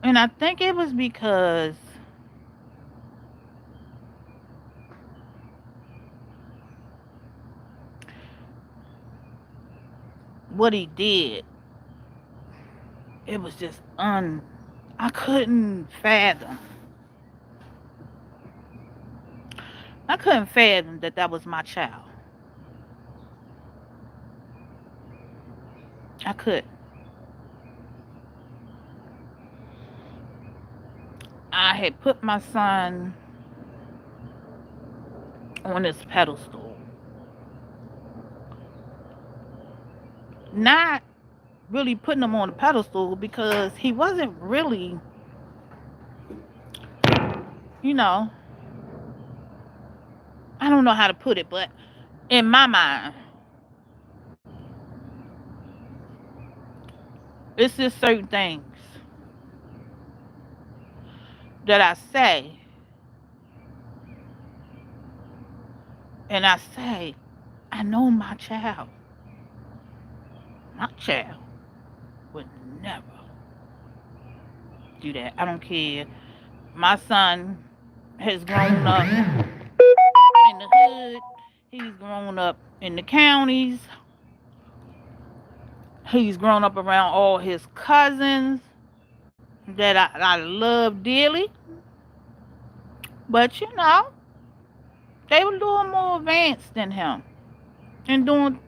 Speaker 1: And I think it was because what he did, it was just I couldn't fathom. I couldn't fathom that that was my child. I could. I had put my son on this pedestal. Not really putting him on a pedestal because he wasn't really, you know, I don't know how to put it, but in my mind, it's just certain things that I say, and I say, I know my child would never do that. I don't care. My son has grown up in the hood. He's grown up in the counties. He's grown up around all his cousins that I love dearly. But they were a little more advanced than him and doing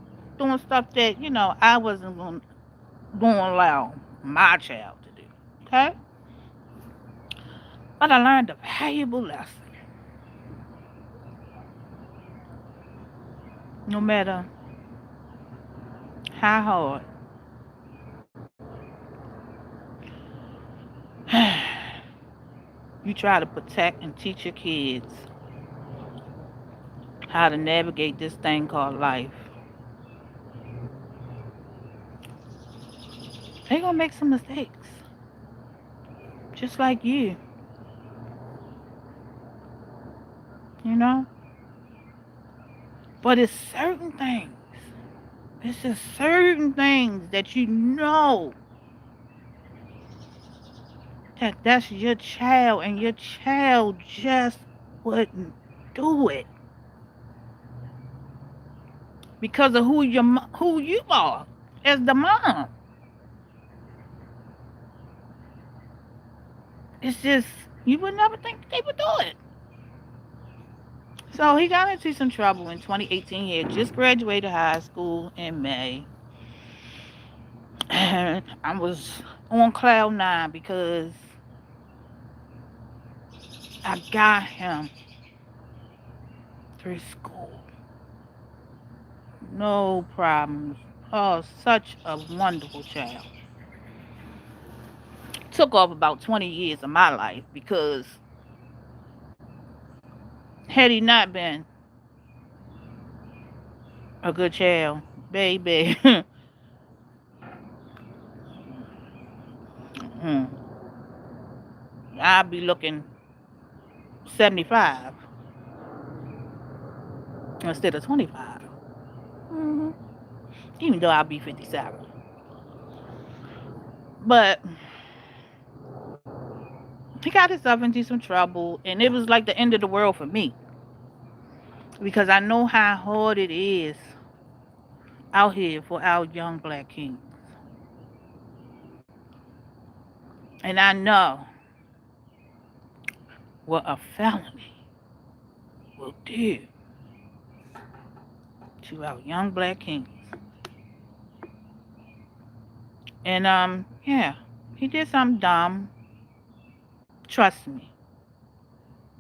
Speaker 1: stuff that, I wasn't going to allow my child to do. Okay? But I learned a valuable lesson. No matter how hard you try to protect and teach your kids how to navigate this thing called life, they're going to make some mistakes. Just like you. But it's certain things. It's just certain things that that's your child, and your child just wouldn't do it because of who you are as the mom. It's just, you would never think they would do it. So he got into some trouble in 2018. He had just graduated high school in May. And I was on cloud 9 because I got him through school. No problems. Oh, such a wonderful child. Took off about 20 years of my life because had he not been a good child, baby, I'd be looking 75 instead of 25. Mm-hmm. Even though I'll be 57. But he got himself into some trouble, and it was like the end of the world for me because I know how hard it is out here for our young black kings. And I know what a felony will do to our young black kings. And yeah, he did something dumb. Trust me,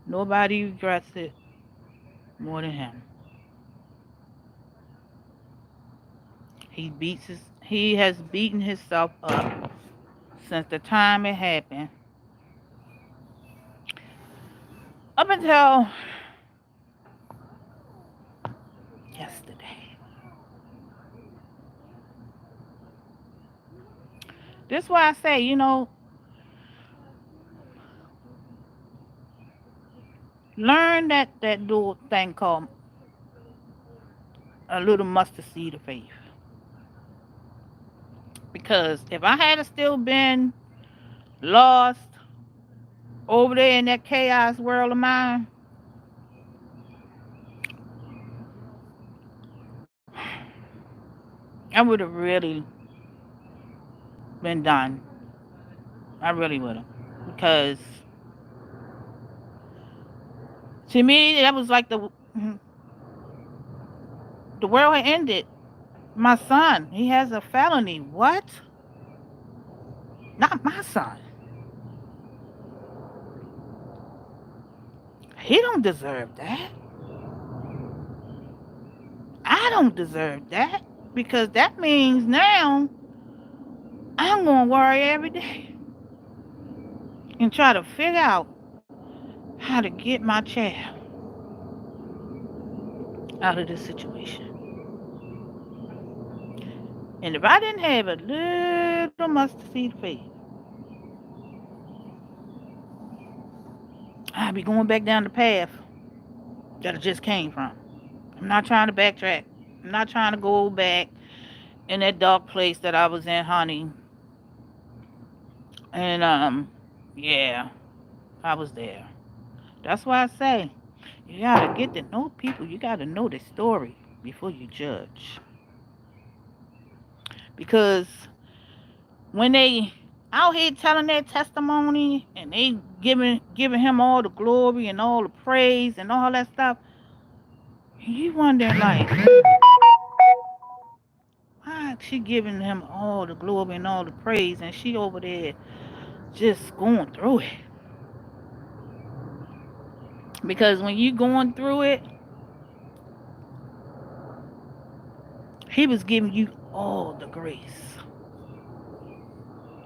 Speaker 1: nobody regrets it more than him. He has beaten himself up since the time it happened up until yesterday. That's why I say, learn that little thing called a little mustard seed of faith. Because if I had still been lost over there in that chaos world of mine, I would have really been done. I really would have. Because to me, that was like the world had ended. My son, he has a felony. What? Not my son. He don't deserve that. I don't deserve that. Because that means now I'm going to worry every day and try to figure out how to get my child out of this situation. And if I didn't have a little mustard seed of faith, I'd be going back down the path that I just came from. I'm not trying to backtrack. I'm not trying to go back in that dark place that I was in, honey. And yeah, I was there. That's why I say you gotta get to know people. You gotta know their story before you judge. Because when they out here telling their testimony and they giving him all the glory and all the praise and all that stuff, you wondering like, why she giving him all the glory and all the praise and she over there just going through it? Because when you going through it, he was giving you all the grace.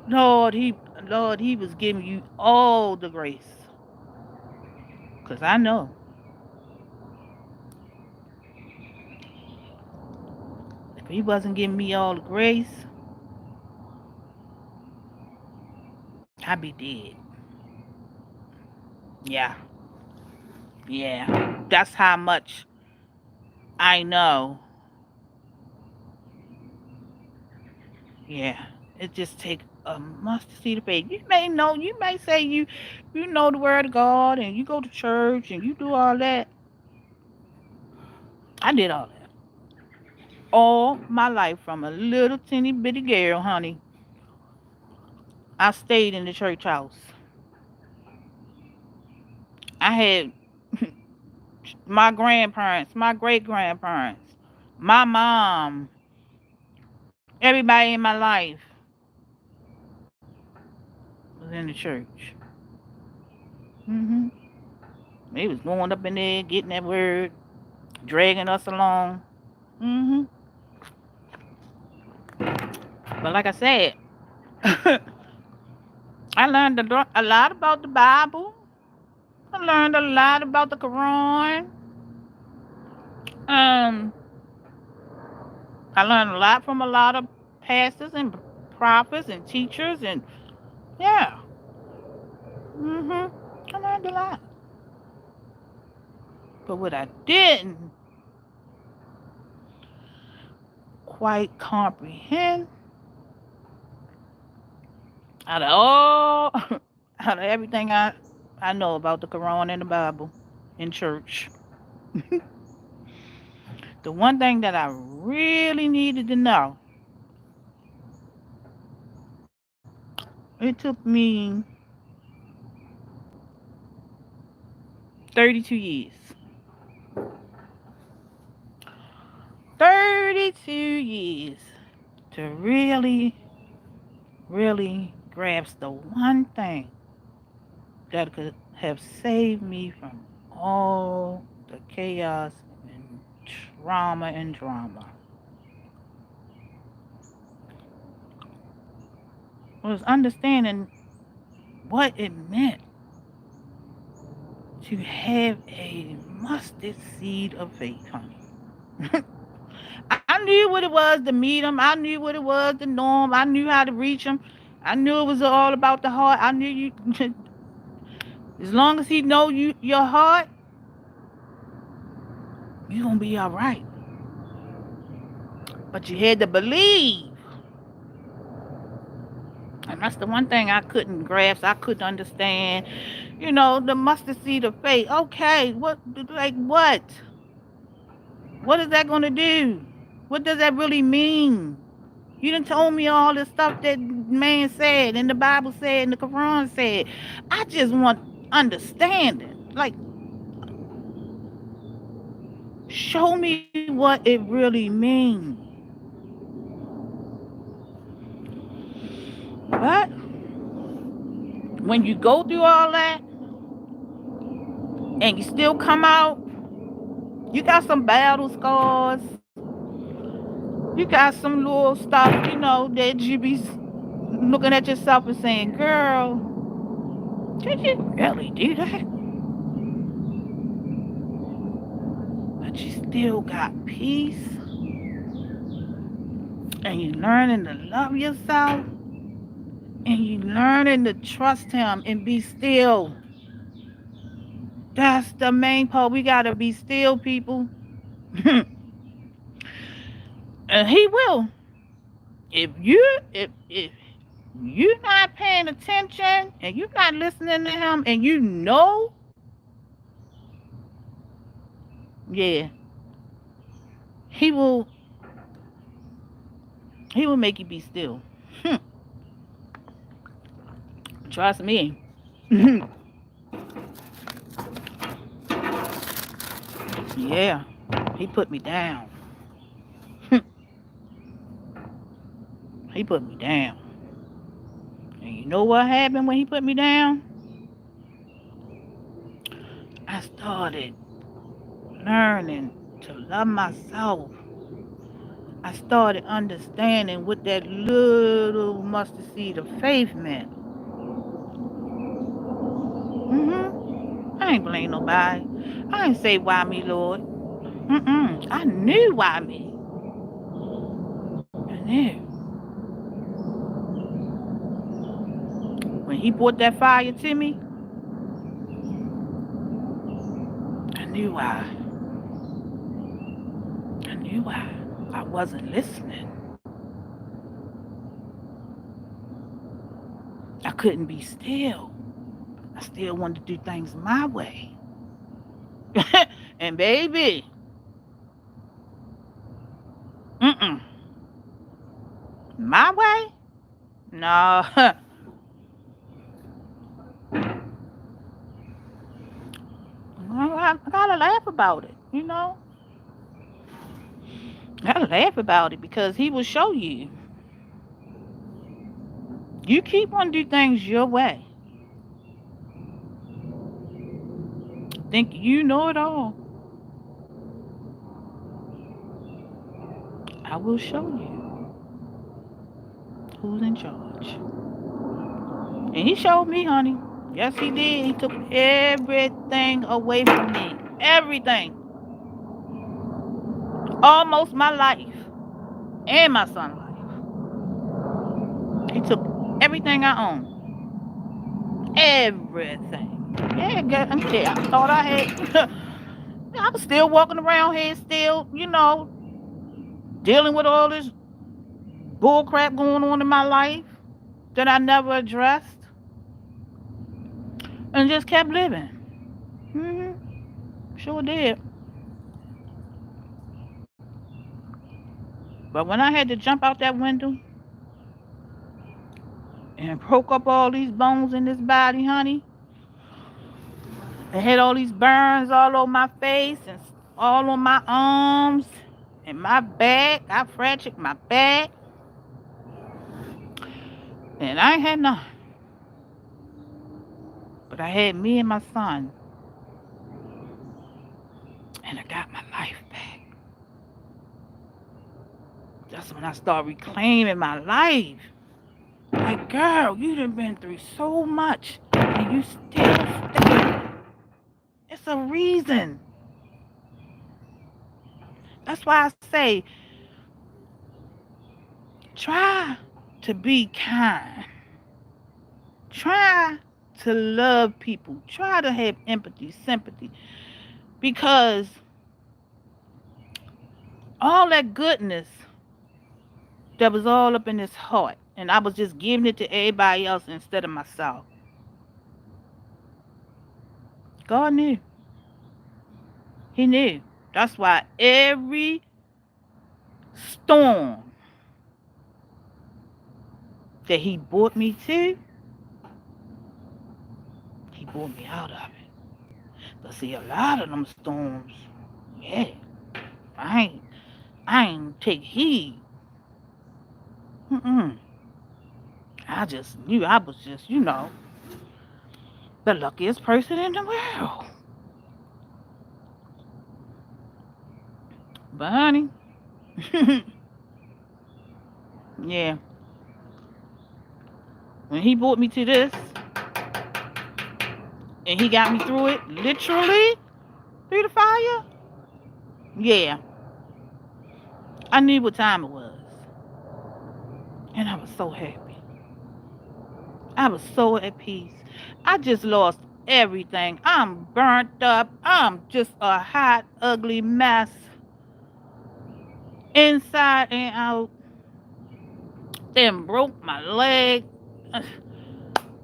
Speaker 1: Lord, he was giving you all the grace. Because I know if he wasn't giving me all the grace, I'd be dead. Yeah. Yeah. That's how much I know. Yeah. It just take a mustard seed of faith. You may say you know the word of God and you go to church and you do all that. I did all that. All my life from a little teeny bitty girl, honey. I stayed in the church house. I had my grandparents, my great grandparents, my mom, everybody in my life was in the church. They was going up in there, getting that word, dragging us along. hmm But like I said, I learned a lot about the Bible. I learned a lot about the Quran. Um, I learned a lot from a lot of pastors and prophets and teachers, and yeah, I learned a lot. But what I didn't quite comprehend out of all, out of everything I know about the Quran and the Bible in church, the one thing that I really needed to know, it took me 32 years. 32 years to really, really grasp the one thing that could have saved me from all the chaos and trauma and drama. Was understanding what it meant to have a mustard seed of faith, honey. I knew what it was to meet him. I knew what it was to know him. I knew how to reach him. I knew it was all about the heart. I knew you. As long as he know your heart, you're gonna be all right. But you had to believe. And that's the one thing I couldn't grasp. I couldn't understand. You know, the mustard seed of faith. Okay, what? Like what? What is that gonna do? What does that really mean? You done told me all the stuff that man said and the Bible said and the Quran said. I just want understanding. Like, show me what it really means. But when you go through all that and you still come out, you got some battle scars. You got some little stuff, that you be looking at yourself and saying, girl, did you really do that? But you still got peace. And you learning to love yourself. And you learning to trust him and be still. That's the main part. We got to be still, people. And he will. If you're not paying attention and you're not listening to him and yeah, he will make you be still. Trust me. Yeah, he put me down. He put me down. And you know what happened when he put me down? I started learning to love myself. I started understanding what that little mustard seed of faith meant. I ain't blame nobody. I ain't say why me, Lord. I knew why me. I knew. When he brought that fire to me, I knew why. I knew why. I wasn't listening. I couldn't be still. I still wanted to do things my way. And baby, my way? No. I gotta laugh about it, I gotta laugh about it because he will show you. You keep on do things your way. Think you know it all. I will show you who's in charge. And he showed me, honey. Yes, he did. He took everything away from me. Everything. Almost my life. And my son's life. He took everything I own. Everything. Yeah, I thought I had. I was still walking around here, still, dealing with all this bull crap going on in my life that I never addressed. And just kept living. Sure did. But when I had to jump out that window and broke up all these bones in this body, honey, I had all these burns all over my face and all on my arms and my back. I fractured my back. And I ain't had none. But I had me and my son. And I got my life back. That's when I started reclaiming my life. Like, girl, you done been through so much. And you still stay. It's a reason. That's why I say, try to be kind. Try to love people. Try to have empathy, sympathy. Because all that goodness that was all up in his heart, and I was just giving it to everybody else instead of myself. God knew. He knew. That's why every storm that he brought me to, he brought me out of it. But see, a lot of them storms, yeah, I ain't, I ain't take heed. Mm-mm. I just knew I was just, the luckiest person in the world. But honey, yeah, when he brought me to this and he got me through it, literally through the fire, yeah, I knew what time it was. And I was so happy. I was so at peace. I just lost everything. I'm burnt up. I'm just a hot, ugly mess inside and out. Then broke my leg.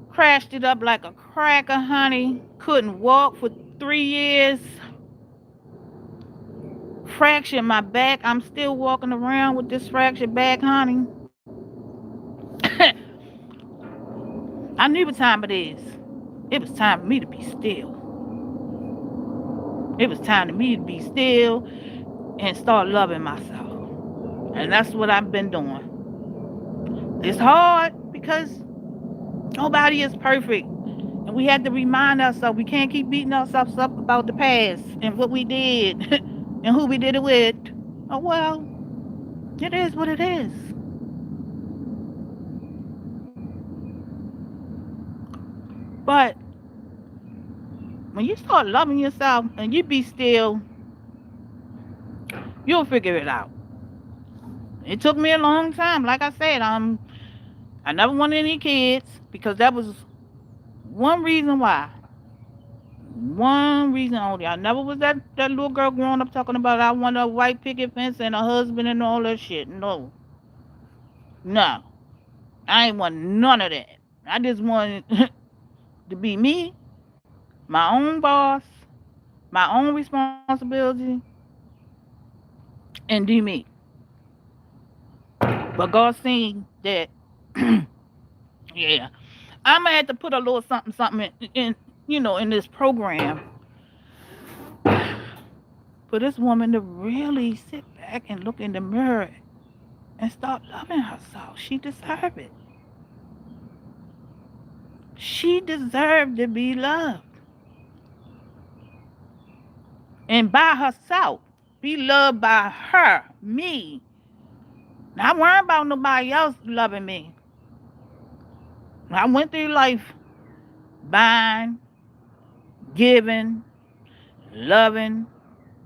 Speaker 1: Crashed it up like a cracker, honey. Couldn't walk for 3 years. Fractured my back. I'm still walking around with this fractured back, honey. I knew what time it is. It was time for me to be still. It was time for me to be still and start loving myself. And that's what I've been doing. It's hard because nobody is perfect. And we have to remind ourselves we can't keep beating ourselves up about the past and what we did and who we did it with. Oh, well, it is what it is. But when you start loving yourself and you be still, you'll figure it out. It took me a long time. Like I said, I never wanted any kids because that was one reason why. One reason only. I never was that little girl growing up talking about I want a white picket fence and a husband and all that shit. No. No. I ain't want none of that. I just wanted to be me, my own boss, my own responsibility, and do me. But God seen that, yeah, I'm gonna have to put a little something, something in this program for this woman to really sit back and look in the mirror and start loving herself. She deserved it. She deserved to be loved. And by herself. Be loved by her, me. Not worrying about nobody else loving me. I went through life buying, giving, loving,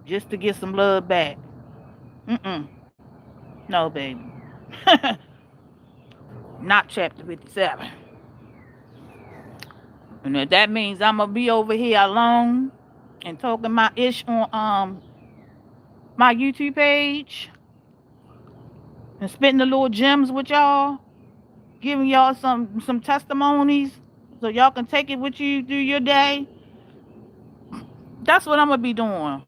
Speaker 1: just to get some love back. Mm-mm. No, baby. Not chapter 57. And if that means I'm going to be over here alone and talking my ish on my YouTube page and spitting the little gems with y'all, giving y'all some testimonies so y'all can take it with you through your day, that's what I'm going to be doing.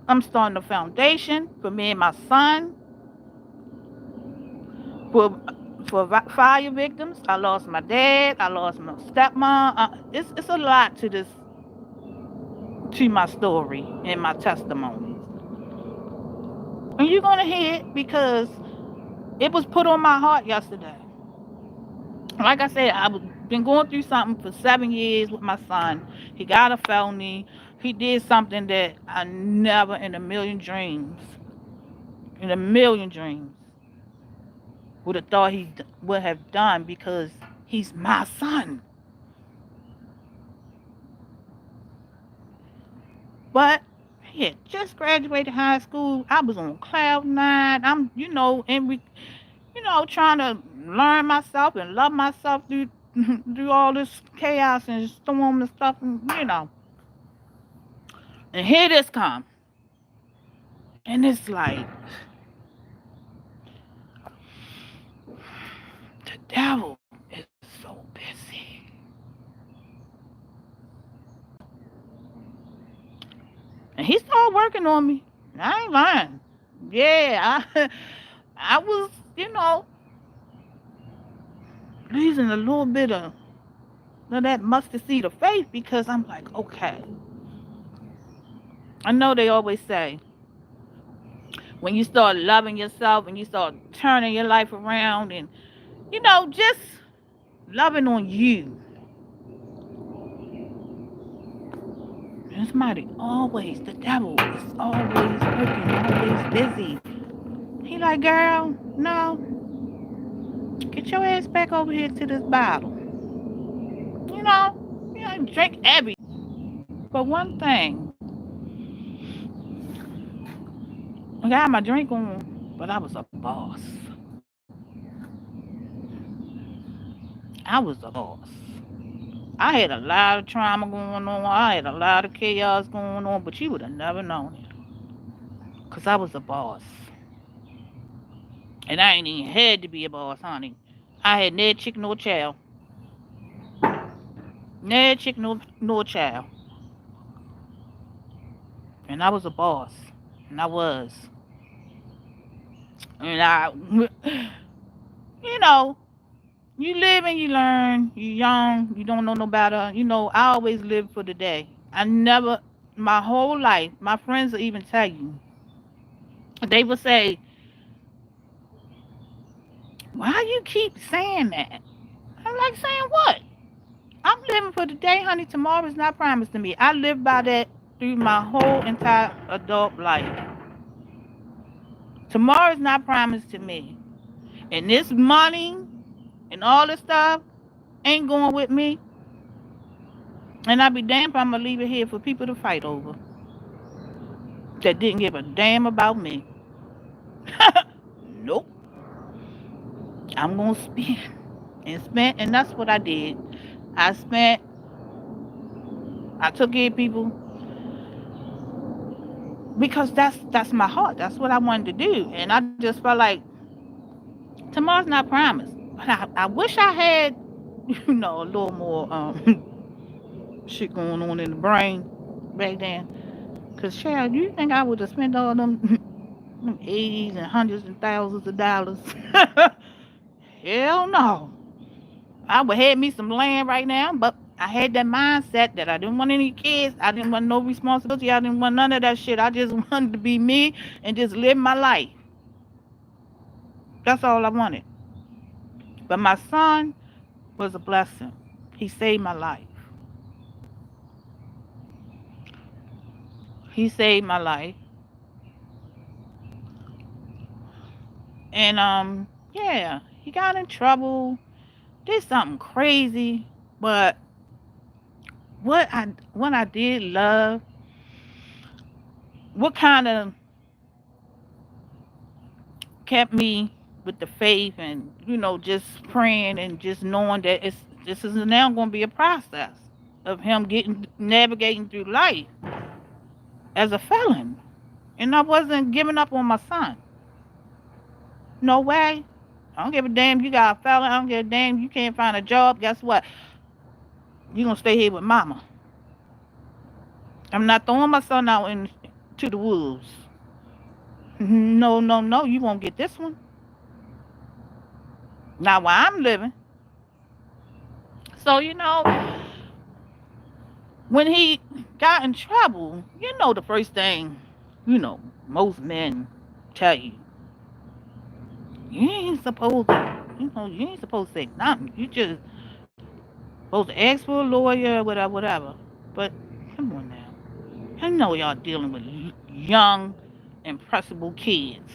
Speaker 1: I'm starting a foundation for me and my son for fire victims. I lost my dad. I lost my stepmom. It's a lot to my story and my testimonies. And you're going to hear it because it was put on my heart yesterday. Like I said, I've been going through something for 7 years with my son. He got a felony. He did something that I never in a million dreams would have thought he would have done because he's my son. But he had just graduated high school. I was on cloud nine. I'm, trying to learn myself and love myself through all this chaos and storm and stuff, and. And here this come. And it's like the devil is so busy. And he started working on me. I ain't lying. Yeah, I was, losing a little bit of that mustard seed of faith because I'm like, okay. I know they always say when you start loving yourself and you start turning your life around and, just loving on you. And somebody always, the devil is always working, always busy. He like, girl, no, get your ass back over here to this bottle. Drink everything. But one thing, I got my drink on, but I was a boss. I was a boss. I had a lot of trauma going on. I had a lot of chaos going on, but you would have never known it. Because I was a boss. And I ain't even had to be a boss, honey. I had no chick, no child. No chick, no child. And I was a boss. And I was. And you know, you live and you learn. You young. You don't know no better. I always lived for the day. I never, my whole life, my friends will even tell you. They will say, why you keep saying that? I'm like, saying what? I'm living for the day, honey. Tomorrow is not promised to me. I live by that through my whole entire adult life. Tomorrow is not promised to me. And this money and all this stuff ain't going with me. And I'd be damned if I'm going to leave it here for people to fight over that didn't give a damn about me. Nope. I'm going to spend, and that's what I did. I spent, I took care of people because that's my heart. That's what I wanted to do. And I just felt like tomorrow's not promised. But I wish I had, a little more shit going on in the brain back then. Because, child, you think I would have spent all them 80s and hundreds and thousands of dollars? Hell no. I would have had me some land right now, but I had that mindset that I didn't want any kids. I didn't want no responsibility. I didn't want none of that shit. I just wanted to be me and just live my life. That's all I wanted. But my son was a blessing. He saved my life. He saved my life. And yeah, he got in trouble. Did something crazy. But what I did love, what kind of kept me with the faith and just praying and just knowing that this is now going to be a process of him navigating through life as a felon. And I wasn't giving up on my son. No way. I don't give a damn you got a felon. I don't give a damn you can't find a job. Guess what? You're going to stay here with mama. I'm not throwing my son out to the wolves. No, no, no. You won't get this one. Not while I'm living. So, when he got in trouble, the first thing, most men tell you, you ain't supposed to, you ain't supposed to say nothing. You just supposed to ask for a lawyer, whatever, whatever. But come on now. I know y'all dealing with young, impressible kids.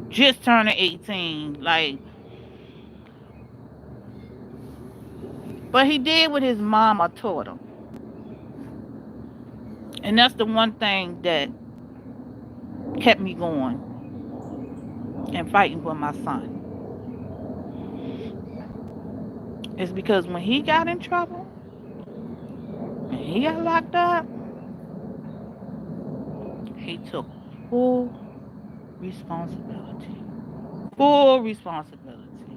Speaker 1: Just turning 18. But he did what his mama taught him. And that's the one thing that kept me going and fighting for my son. It's because when he got in trouble and he got locked up, he took full responsibility. Full responsibility.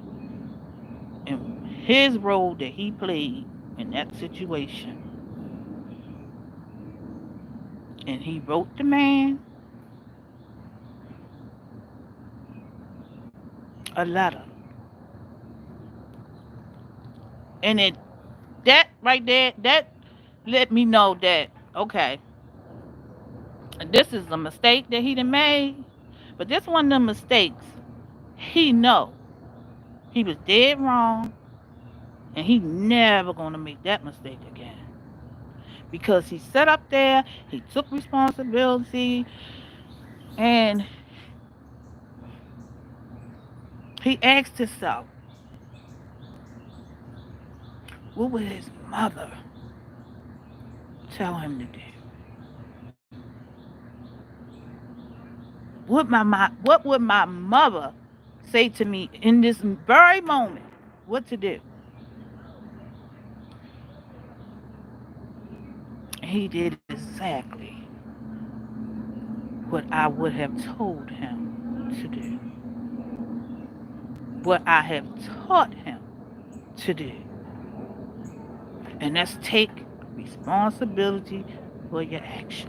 Speaker 1: And his role that he played in that situation. And he wrote the man a letter. And that right there, that let me know that, okay, this is a mistake that he done made, but this one of the mistakes he know he was dead wrong, and he never gonna make that mistake again. Because he sat up there, he took responsibility, and he asked himself, what would his mother tell him to do? What would my mother say to me in this very moment? What to do? He did exactly what I would have told him to do, what I have taught him to do. And that's take responsibility for your actions.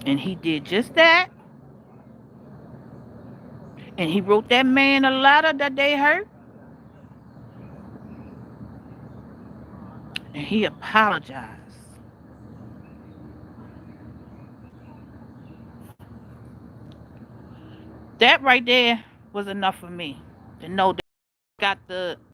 Speaker 1: And he did just that. And he wrote that man a letter that they hurt. And he apologized. That right there was enough for me to know that I got the